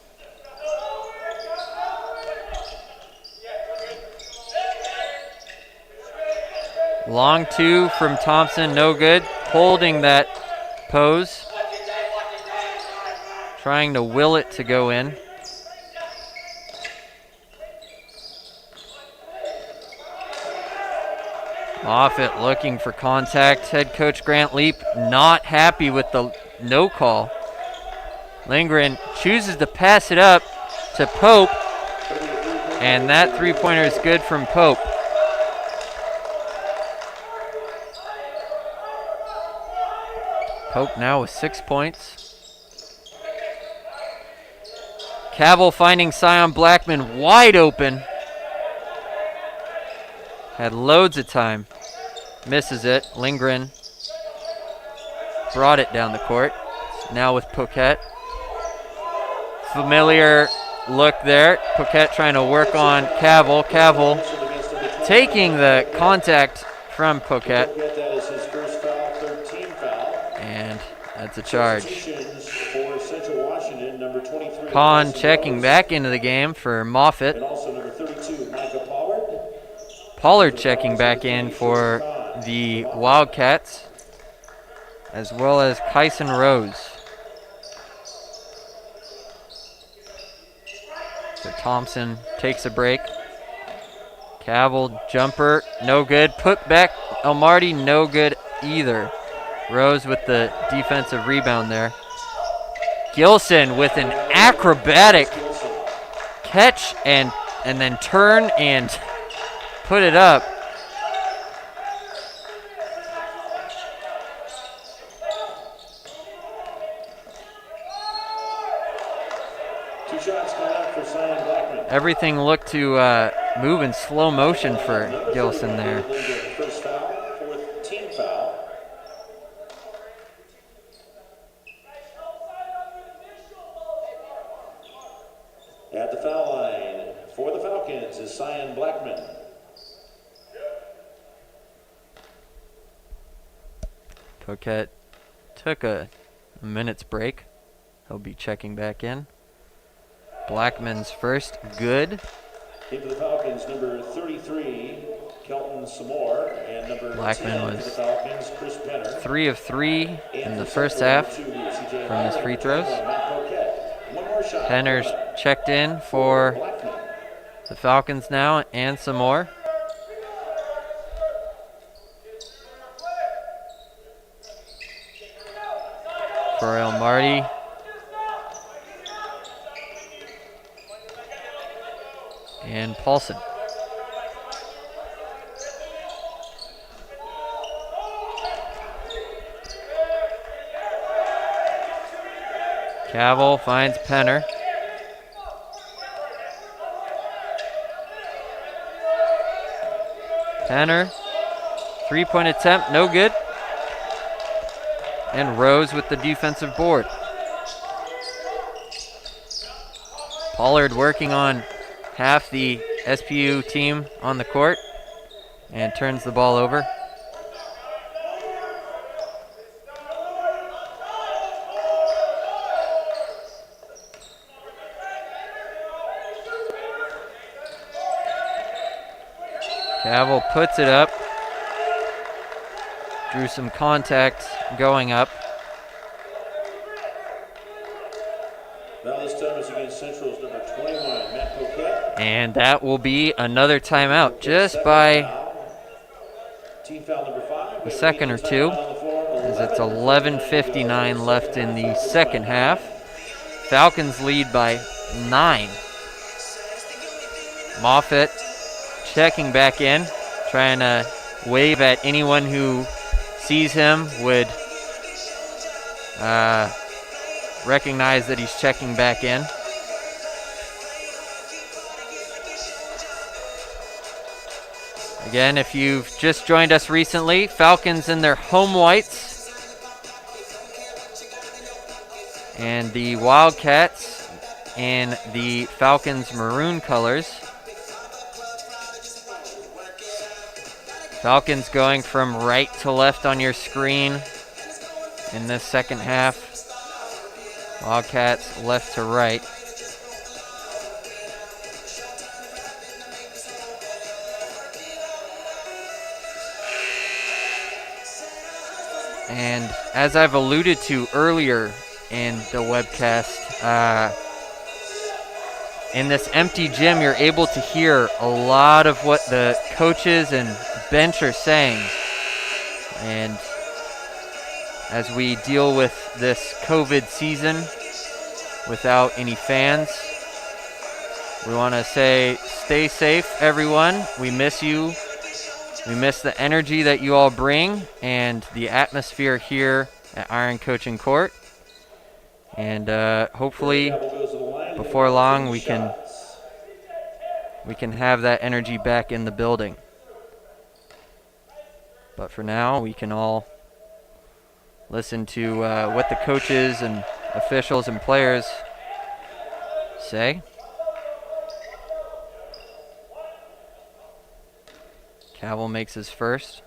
Long 2 from Thompson, no good. Holding that pose. Trying to will it to go in. Moffitt looking for contact. Head coach Grant Leap not happy with the no call. Lindgren chooses to pass it up to Pope, and that three-pointer is good from Pope. Pope now with 6 points. Cavill finding Sion Blackman wide open. Had loads of time. Misses it. Lindgren brought it down the court. Now with Paquette. Familiar look there. Paquette trying to work on Cavill. Cavill taking the contact from Paquette. And that's a charge. Kahn checking back into the game for Moffitt. Pollard checking back in for the Wildcats, as well as Kyson Rose. So Thompson takes a break. Cavill jumper, no good. Put back Elmarty, no good either. Rose with the defensive rebound there. Gilson with an acrobatic catch and then turn and put it up. Two shots coming up for Sion Blackman. Everything looked to move in slow motion for Gilson there. First foul, fourth team foul. At the foul line for the Falcons is Sion Blackman. Coquette took a minute's break. He'll be checking back in. Blackman's first, good. Into the Falcons, number 33, Kelton Samore, and number Blackman 10 was for the Falcons, Chris Penner. 3 of 3 in the first half from his free throws. Penner's checked in for the Falcons now, and some more. For El Marty. And Paulson. Cavill finds Penner. Penner, three-point attempt, no good. And Rose with the defensive board. Pollard working on half the SPU team on the court and turns the ball over. Cavill puts it up. Drew some contact going up. Now this time is against Central's number 21, Matt Coquette. And that will be another timeout just by Team foul number 5. a second or two, as it's 11:59 left in the second half. Falcons lead by 9. Moffitt checking back in, trying to wave at anyone who sees him, would recognize that he's checking back in. Again, if you've just joined us recently, Falcons in their home whites and the Wildcats in the Falcons maroon colors. Falcons going from right to left on your screen in this second half. Wildcats left to right. And as I've alluded to earlier in the webcast, in this empty gym, you're able to hear a lot of what the coaches and bench are saying. And as we deal with this COVID season without any fans, we want to say stay safe, everyone. We miss you. We miss the energy that you all bring and the atmosphere here at Iron Coaching Court. And hopefully before long we can have that energy back in the building. But for now, we can all listen to what the coaches and officials and players say. Cavill makes his first.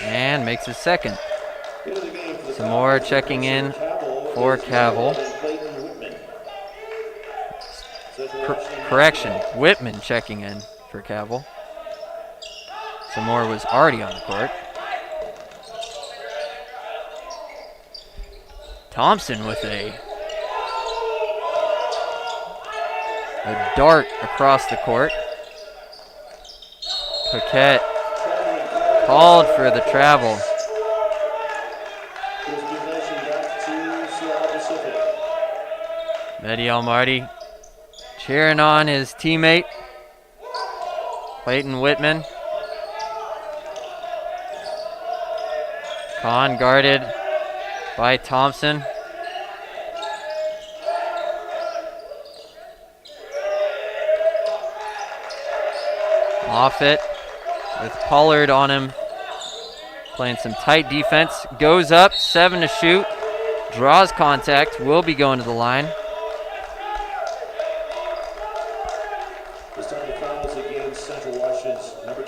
And makes his second. Some more checking in for Cavill. Correction, Whitman checking in for Cavill. Some more was already on the court. Thompson with a dart across the court. Coquette called for the travel. Mehdi Almarty cheering on his teammate, Clayton Whitman. Kahn guarded by Thompson. Moffitt with Pollard on him, playing some tight defense. Goes up, 7 to shoot, draws contact, will be going to the line. This time the foul is against Central Washington's number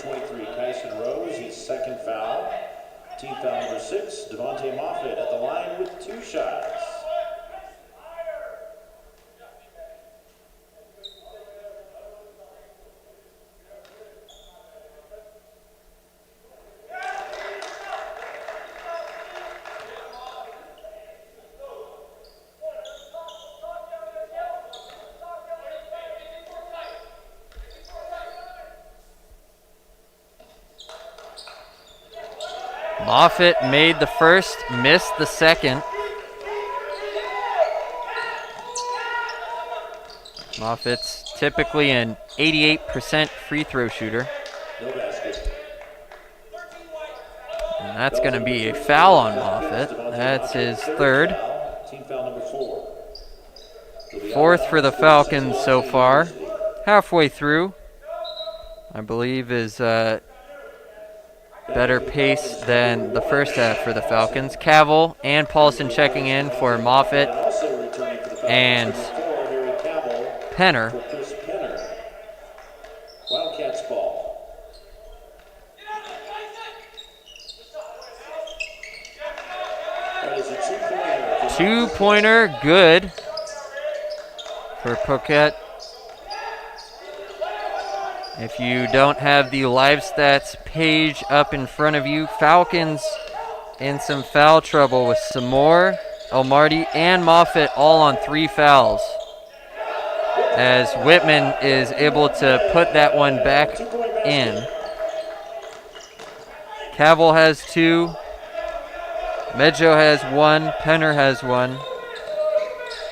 Moffitt made the first, missed the second. Moffitt's typically an 88% free throw shooter. No basket. And that's going to be a foul on Moffitt. That's his third. Team foul number 4. Fourth for the Falcons so far. Halfway through, I believe, is better pace than the first half for the Falcons. Cavill and Paulson checking in for Moffitt and Penner. Wildcats ball. That is a two-pointer. Two-pointer, good for Poquette. If you don't have the live stats page up in front of you, Falcons in some foul trouble with Samore, Elmarty, and Moffitt all on 3 fouls, as Whitman is able to put that one back in. Cavill has 2, Medjo has 1, Penner has 1,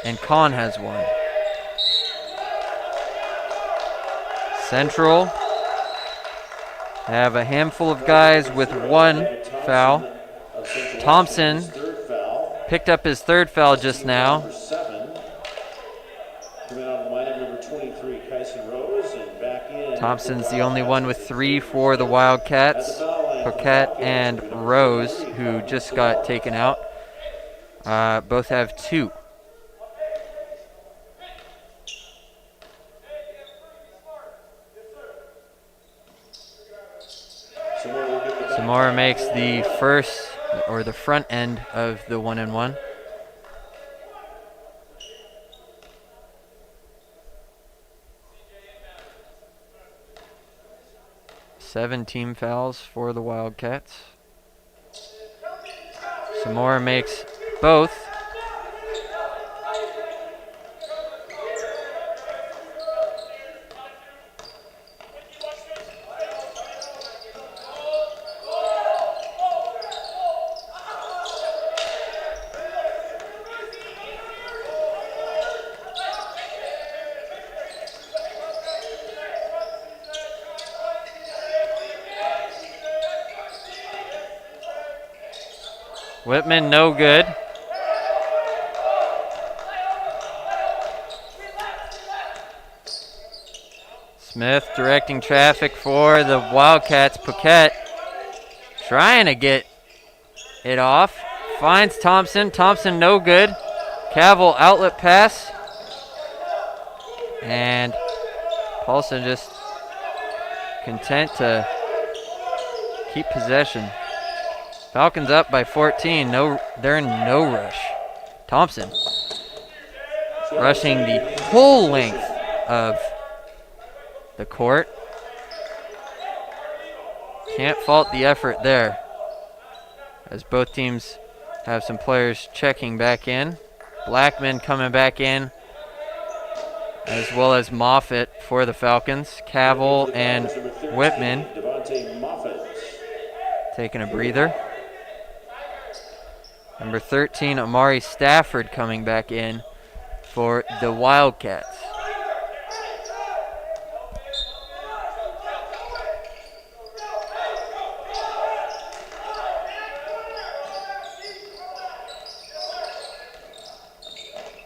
and Kahn has 1. Central have a handful of guys with 1 foul. Thompson picked up his 3rd foul just now. Thompson's the only one with 3 for the Wildcats. Poquette and Rose, who just got taken out, both have 2. Samora makes the first, or the front end of the 1-and-1. Seven team fouls for the Wildcats. Samora makes both. Whitman, no good. Smith directing traffic for the Wildcats. Poquette trying to get it off. Finds Thompson. Thompson, no good. Cavill, outlet pass. And Paulson just content to keep possession. Falcons up by 14. They're in no rush. Thompson rushing the whole length of the court. Can't fault the effort there, as both teams have some players checking back in. Blackman coming back in, as well as Moffitt for the Falcons. Cavill and Whitman taking a breather. Number 13, Amari Stafford coming back in for the Wildcats.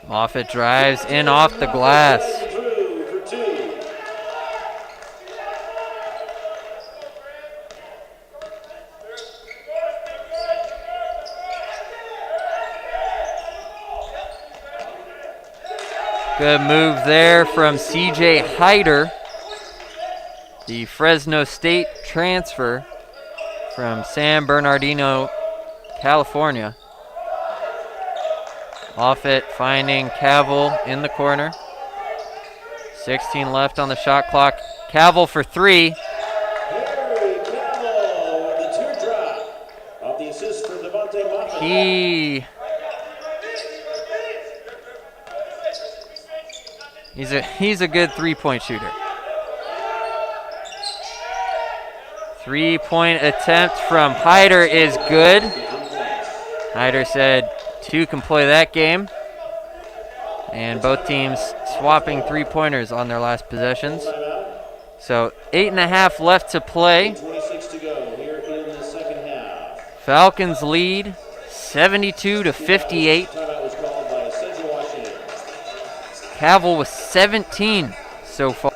Moffitt drives in off the glass. Good move there from CJ Hyder, the Fresno State transfer from San Bernardino, California. Moffitt finding Cavill in the corner. 16 left on the shot clock. Cavill for 3. He's a good 3-point shooter. 3-point attempt from Hyder is good. Hyder said 2 can play that game. And both teams swapping 3-pointers on their last possessions. So 8.5 left to play. 26 to go here in the second half. Falcons lead 72-58. Timeout was called by Central Washington. Cavill with 17 so far.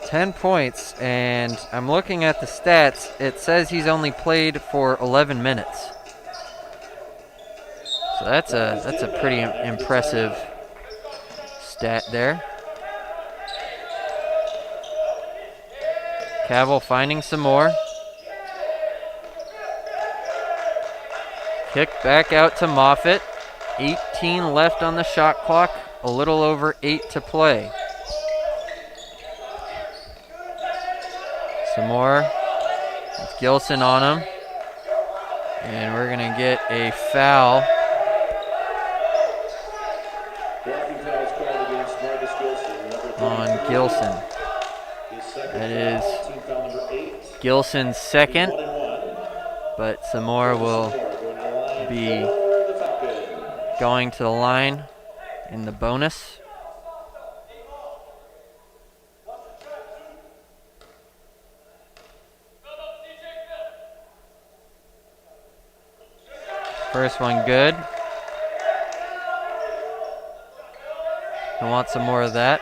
10 points, and I'm looking at the stats. It says he's only played for 11 minutes. So that's a pretty impressive stat there. Cavill finding some more. Kick back out to Moffitt. 18 left on the shot clock. A little over 8 to play. Some more. With Gilson on him. And we're going to get a foul. Blocking foul is called against Marcus Gilson, number 33. On Gilson. His second That foul, is team foul number 8. Gilson's second. 1-1. But some more will be For the Falcons. going to the line in the bonus. First one good. I want some more of that.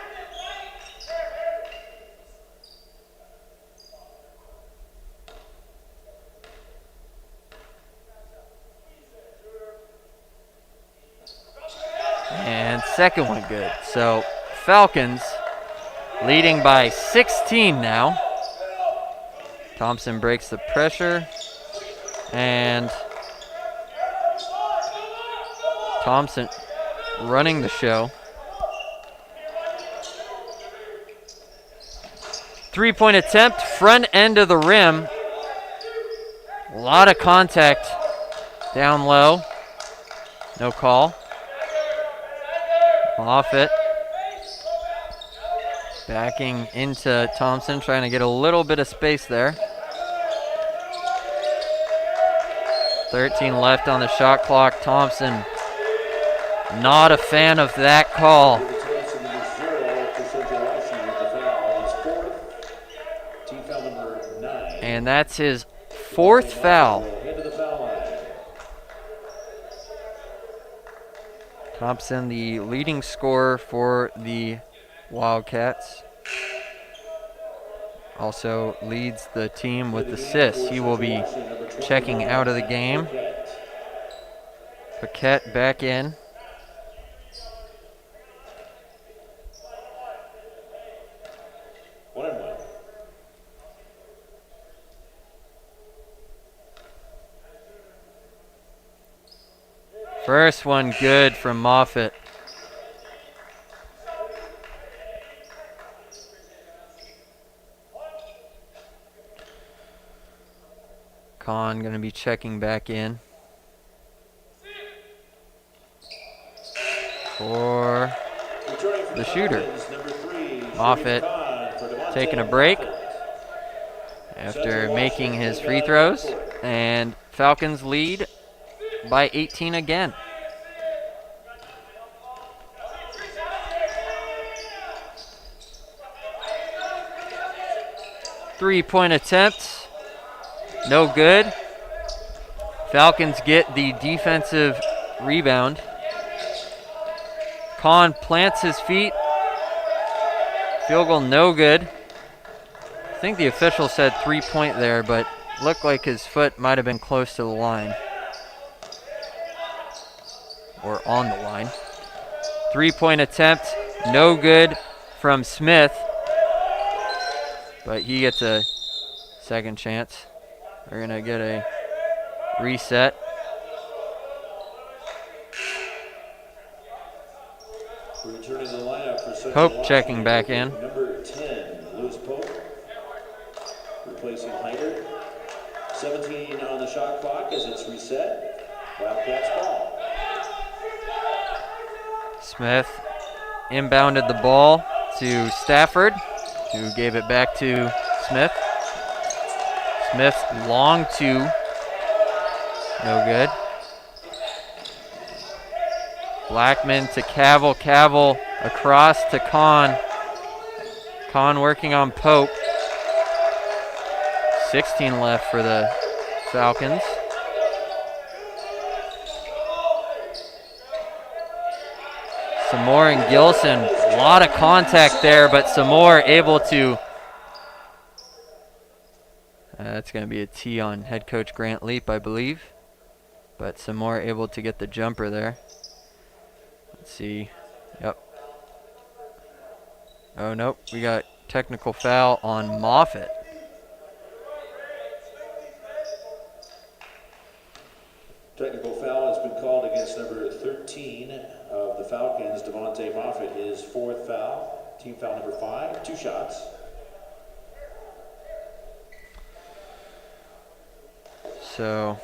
And second one good. So Falcons leading by 16 now. Thompson breaks the pressure. And Thompson running the show. 3-point attempt, front end of the rim. A lot of contact down low. No call. Moffitt backing into Thompson, trying to get a little bit of space there. 13 left on the shot clock. Thompson not a fan of that call. And that's his 4th foul. Thompson, the leading scorer for the Wildcats. Also leads the team with assists. He will be checking out of the game. Paquette back in. First one good from Moffitt. Kahn going to be checking back in for the shooter. Moffitt taking a break after making his free throws, and Falcons lead by 18 again. Three-point attempt, no good. Falcons get the defensive rebound. Kahn plants his feet. Field goal no good. I think the official said 3-point there, but looked like his foot might have been close to the line. Or on the line. 3-point attempt, no good from Smith. But he gets a second chance. We're going to get a reset. Pope checking back in. Number 10, Lewis Pope, replacing Hyder. 17 on the shot clock as it's reset. Wildcats ball. Smith inbounded the ball to Stafford, who gave it back to Smith. Smith's long two. No good. Blackman to Cavill. Cavill across to Kahn. Kahn working on Pope. 16 left for the Falcons. Samore and Gilson, a lot of contact there, but Samore able to. That's going to be a T on head coach Grant Leap, I believe. But Samore able to get the jumper there. Let's see. Yep. Oh, nope. We got technical foul on Moffitt. Technical foul has been called against number 13 of the Falcons, Devontae Moffitt, his fourth foul. Team foul number 5, 2 shots. So,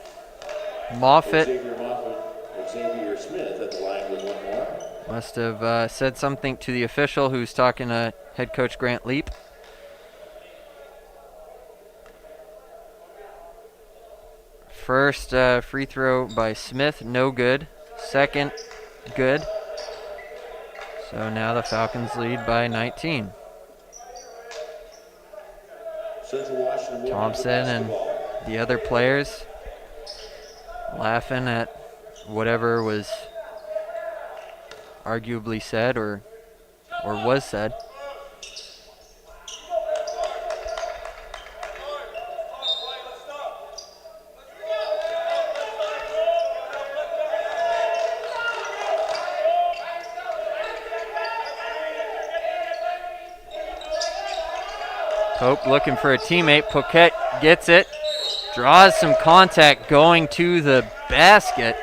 Moffitt. Xavier Smith at the line with one more. Must have said something to the official who's talking to head coach Grant Leap. First free throw by Smith, no good. Second, good. So now the Falcons lead by 19. Thompson and the other players laughing at whatever was arguably said or was said. Pope looking for a teammate. Poquette gets it. Draws some contact going to the basket.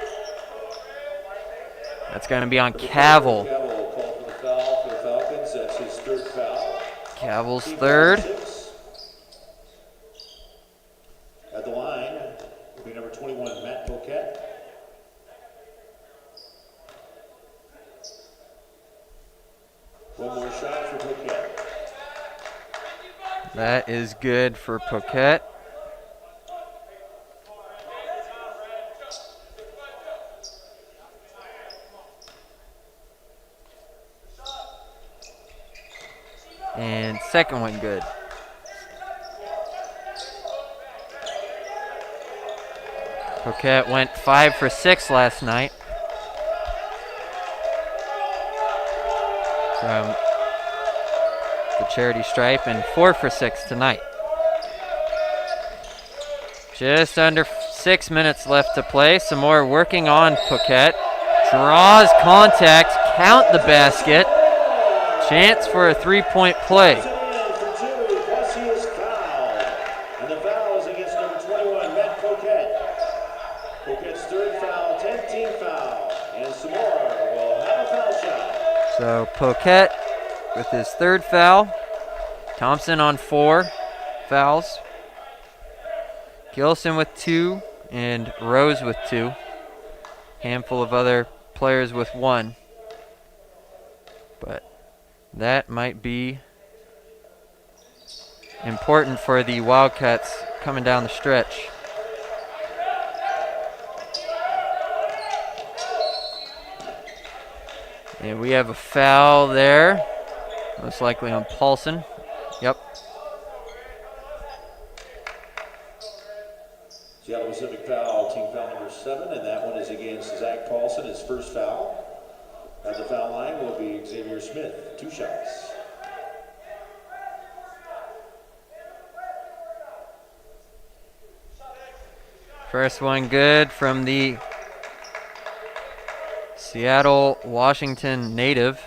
That's going to be on Cavill. Cavill's third. At the line will be number 21, Matt Poquette. One more shot for Poquette. That is good for Poquette. And second one good. Poquette went 5 for 6 last night. From the charity stripe, and 4 for 6 tonight. Just under 6 minutes left to play. Some more working on Poquette. Draws contact, count the basket. Chance for a three-point play. And the foul is against number 21, Matt Poquette. Poquette's third foul, 10-team foul. And Samora will have a foul shot. So Poquette with his third foul. Thompson on 4 fouls. Gilson with 2 and Rose with 2. Handful of other players with 1. But that might be important for the Wildcats coming down the stretch. And we have a foul there, most likely on Paulson. Yep. Seattle Pacific foul, team foul number 7, and that one is against Zach Paulson, his first foul. At the foul line will be Xavier Smith, 2 shots. First one good from the Seattle, Washington native,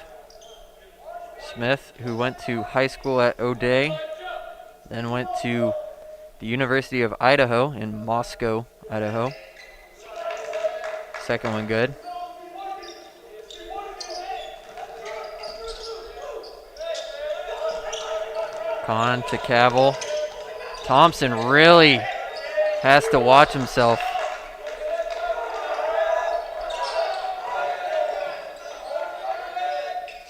Smith, who went to high school at O'Day, then went to the University of Idaho in Moscow, Idaho. Second one good. Kahn to Cavill. Thompson really has to watch himself.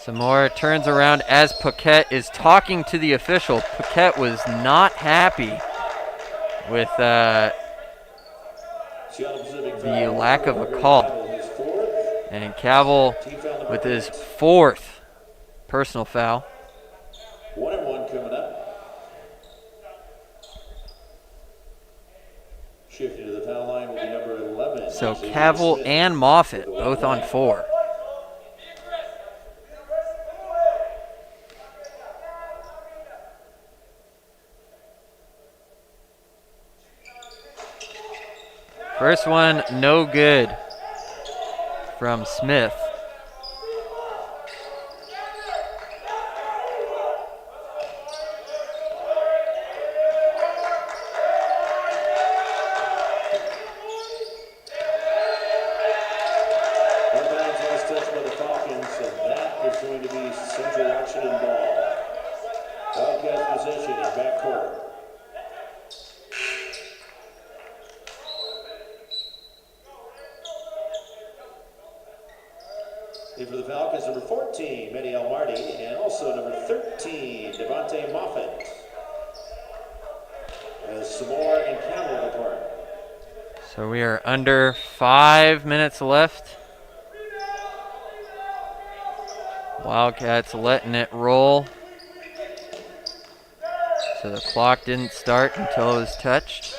Samora turns around as Poquette is talking to the official. Poquette was not happy with the lack of a call. And Cavill with his 4th personal foul. 1-1 coming up. Shifting to the foul line will be number 11. So Cavill and Moffitt both on 4. First one, no good from Smith. In for the Falcons, number 14, Marty, and also number 13, Devontae Moffitt. As Samore and Cavill depart. So we are under 5 minutes left. Wildcats letting it roll. So the clock didn't start until it was touched.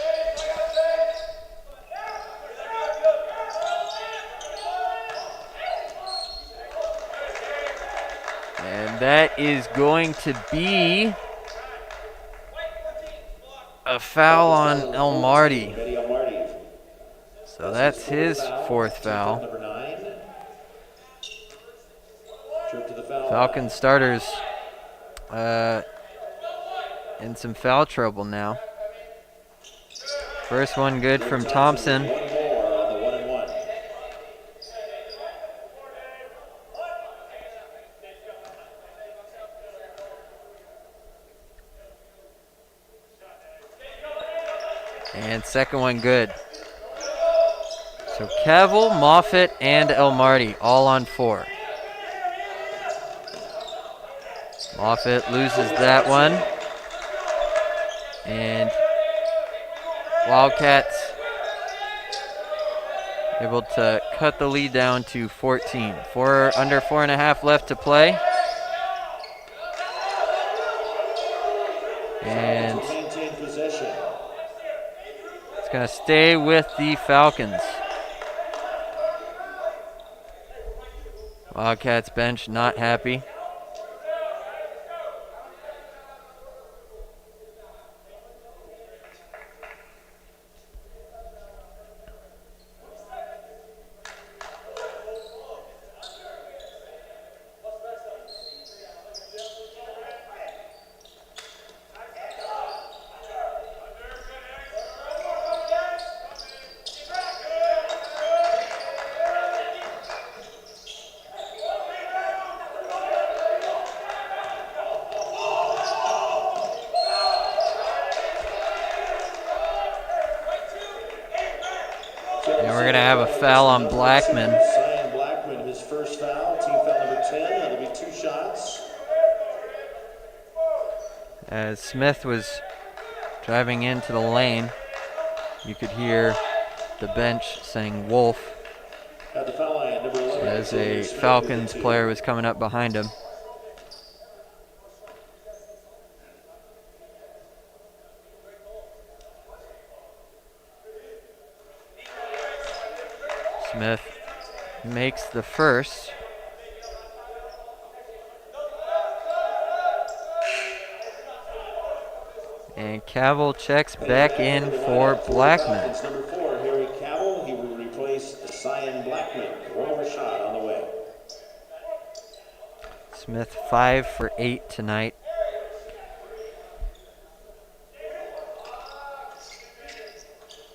And that is going to be a foul on El Marty. So that's his 4th foul. Falcons starters in some foul trouble now. First one good from Thompson. And second one good. So Cavill, Moffitt, and El Marty all on 4. Moffitt loses that one. And Wildcats able to cut the lead down to 14. Under 4.5 left to play. And it's going to stay with the Falcons. Wildcats bench not happy. And we're going to have a foul on Blackman. Blackman, his first foul, team foul number 10. That'll be 2 shots. As Smith was driving into the lane, you could hear the bench saying Wolf. At the foul line, number 11, as a Falcons player was coming up behind him. Smith makes the first. And Cavill checks back in for Blackman. Number 4, Harry Cavill. He will replace Cyan Blackman. One shot on the way. Smith 5 for 8 tonight.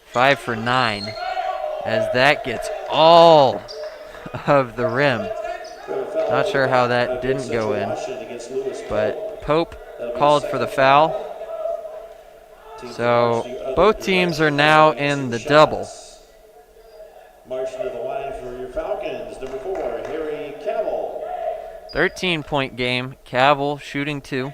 Five for 9, as that gets all of the rim. Not sure how that didn't go in, but Pope called for the foul. So both teams are now in the double. Marching to the line for your Falcons, number 4, Harry Cavill. 13-point game. Cavill shooting 2.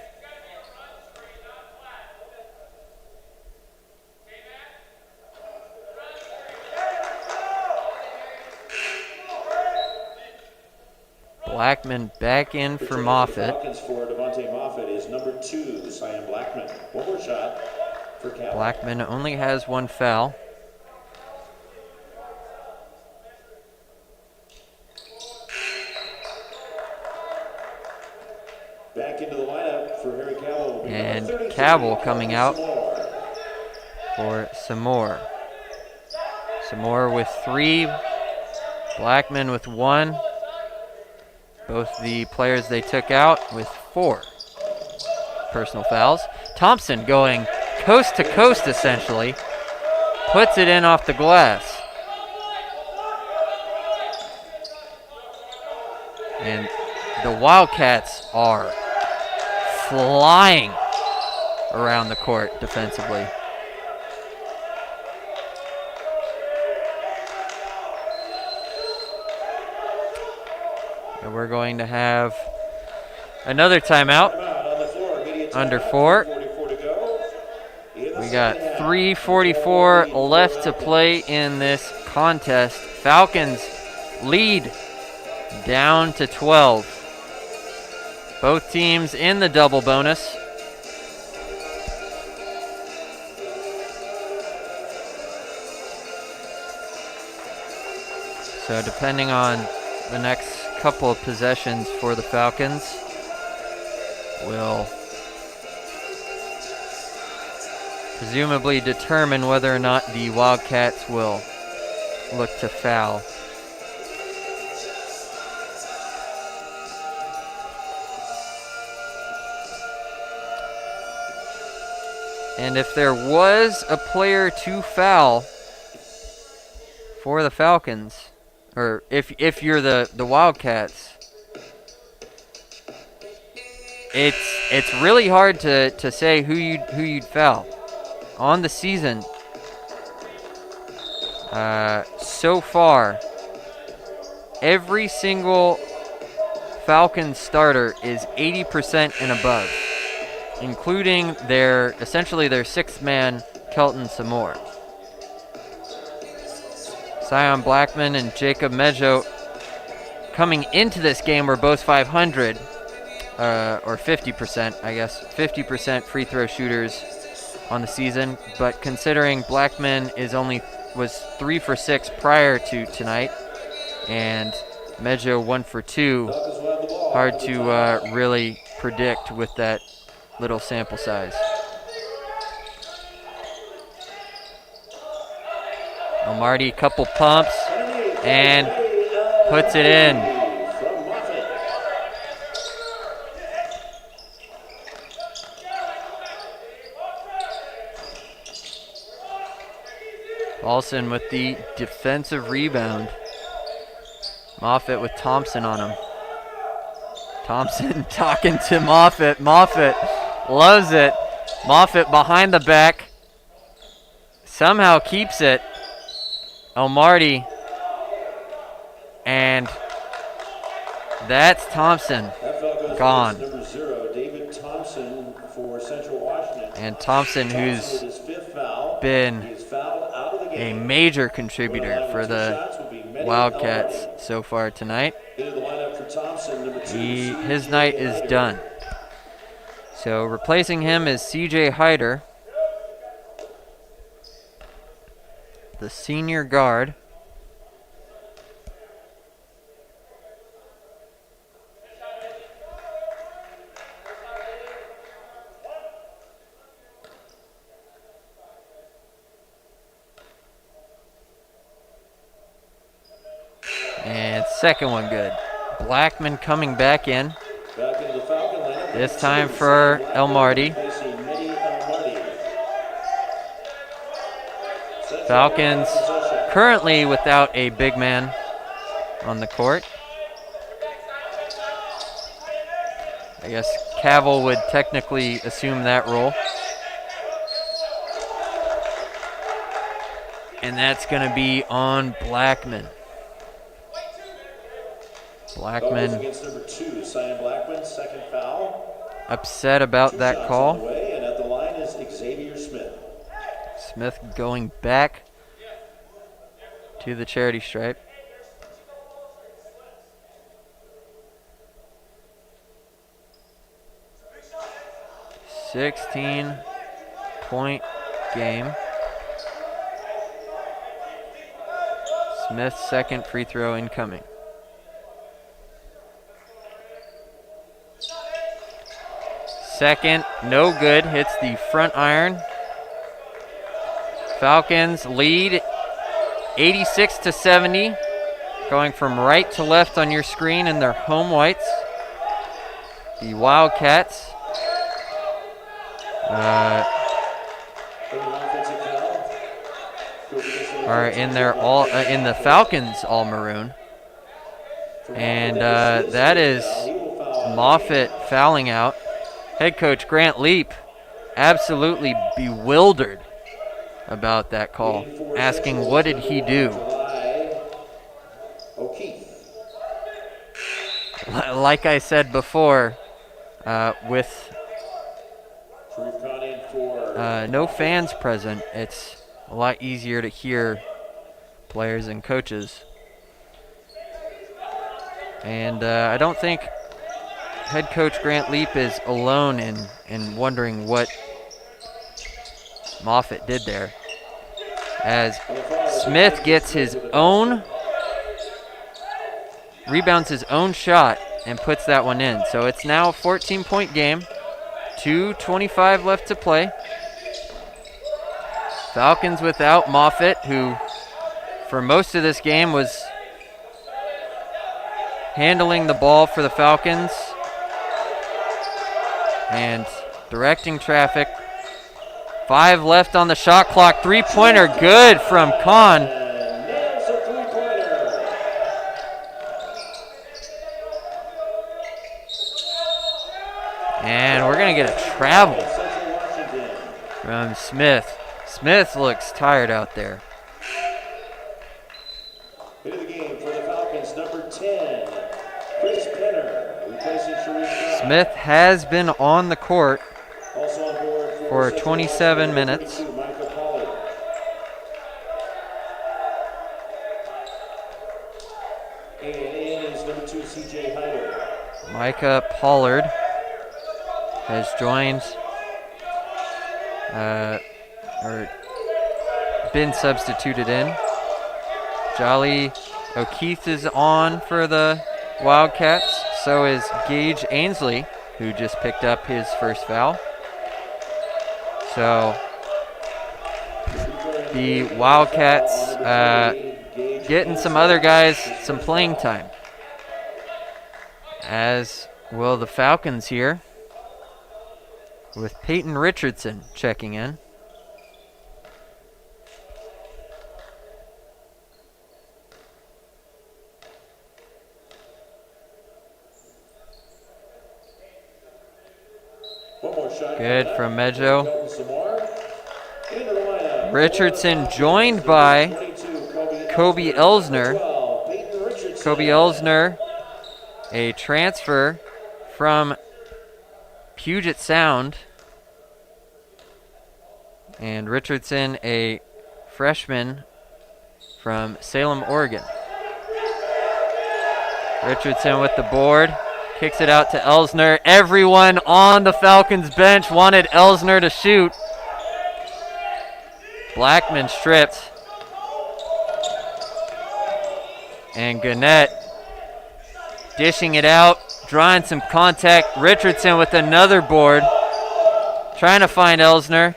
Blackman back in for Protecting Moffitt. The Falcons for Devontae Moffitt is number 2, Cyan Blackman. One more shot for Cal. Blackman only has 1 foul. Back into the lineup for Harry Cavill. And Cavill coming out for Samore. Samore with 3, Blackman with 1. Both the players they took out with 4 personal fouls. Thompson going coast to coast essentially. Puts it in off the glass. And the Wildcats are flying around the court defensively. And we're going to have another timeout. Under 4. We got 3:44 left to play in this contest. Falcons lead down to 12. Both teams in the double bonus. So depending on the next couple of possessions for the Falcons, will presumably determine whether or not the Wildcats will look to foul. And if there was a player to foul for the Falcons, or if you're the Wildcats, it's really hard to say who you'd foul. On the season, so far, every single Falcons starter is 80% and above, including essentially their 6th man, Kelton Samore. Cyan Blackman and Jacob Medjo coming into this game were both 500, or 50%, I guess, 50% free throw shooters on the season. But considering Blackman was 3 for 6 prior to tonight, and Medjo 1 for 2, hard to really predict with that little sample size. Marty, couple pumps, and puts it in. Paulson with the defensive rebound. Moffitt with Thompson on him. Thompson talking to Moffitt. Moffitt loves it. Moffitt behind the back. Somehow keeps it. Marty. And that's Thompson. Gone. Number 0, David Thompson for Central Washington. And Thompson, who's been a major contributor for the Wildcats so far tonight. His night is done. So replacing him is CJ Hyder, the senior guard. And second one good. Blackman coming back in. This time for El Marty. Falcons currently without a big man on the court. I guess Cavill would technically assume that role. And that's going to be on Blackman. Blackman against number 2, Cyan Blackman, second foul. Upset about that call. And at the line is Xavier Smith. Smith going back to the charity stripe. 16-point game. Smith's second free throw incoming. Second, no good, hits the front iron. Falcons lead 86-70, going from right to left on your screen in their home whites. The Wildcats are in their in the Falcons all maroon, and that is Moffitt fouling out. Head coach Grant Leap absolutely bewildered about that call, asking what did he do. Like I said before, with no fans present, it's a lot easier to hear players and coaches. And I don't think head coach Grant Leap is alone in wondering what Moffitt did there, as Smith gets his own, rebounds his own shot and puts that one in. So it's now a 14-point game, 2:25 left to play. Falcons without Moffitt, who for most of this game was handling the ball for the Falcons and directing traffic. 5 left on the shot clock. Three-pointer good from Kahn. And we're going to get a travel from Smith. Smith looks tired out there. Into the game for the Falcons, number 10, Chris Penner, replacing Sharif. Smith has been on the court Also on board for 27 minutes. Micah Pollard. And in is number 2, CJ Hyder. Micah Pollard has joined, or been substituted in. Jolly O'Keefe is on for the Wildcats. So is Gage Ainsley, who just picked up his first foul. So the Wildcats getting some other guys some playing time, as will the Falcons here, with Peyton Richardson checking in. Good from Mejo. Richardson joined by Kobe Elsner. Kobe Elsner, a transfer from Puget Sound. And Richardson, a freshman from Salem, Oregon. Richardson with the board. Kicks it out to Elsner. Everyone on the Falcons bench wanted Elsner to shoot. Blackman stripped. And Gannett dishing it out, drawing some contact. Richardson with another board, trying to find Elsner.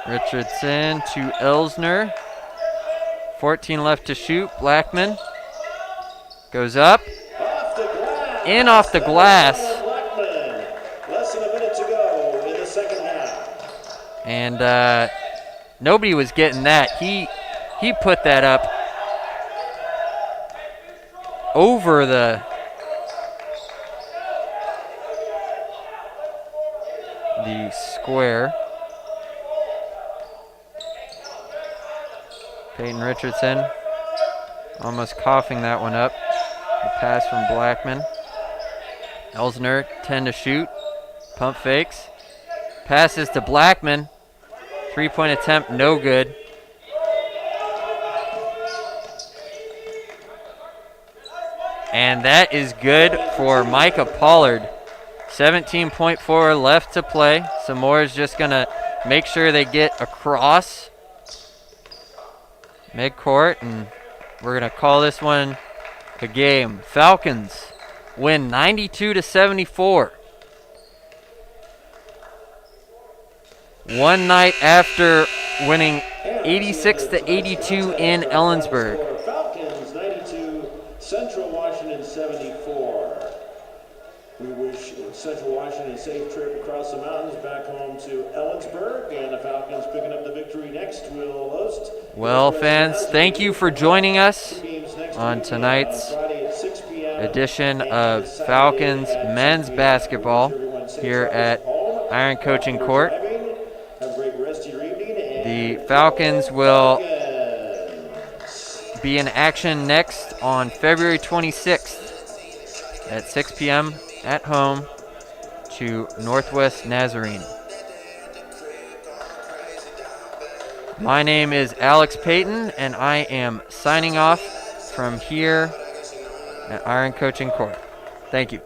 Richardson to Elsner. 14 left to shoot. Blackman goes up. In off the glass. Less than a minute to go in the second half. And nobody was getting that. He put that up over the square. Peyton Richardson almost coughing that one up. The pass from Blackman. Elsner, 10 to shoot. Pump fakes. Passes to Blackman. Three-point attempt, no good. And that is good for Micah Pollard. 17.4 left to play. Samora's just going to make sure they get across midcourt, and we're going to call this one a game. Falcons win 92-74. One night after winning 86-82 in Ellensburg. Falcons 92, Central Washington 74. We wish Central Washington a safe trip across the mountains back home to Ellensburg, and the Falcons picking up the victory next. We'll host. Well, fans, thank you for joining us on tonight's edition of Falcons men's basketball here at Iron Coaching Court. The Falcons will be in action next on February 26th at 6 p.m. at home to Northwest Nazarene. My name is Alex Payton, and I am signing off from here at Iron Coaching Court. Thank you.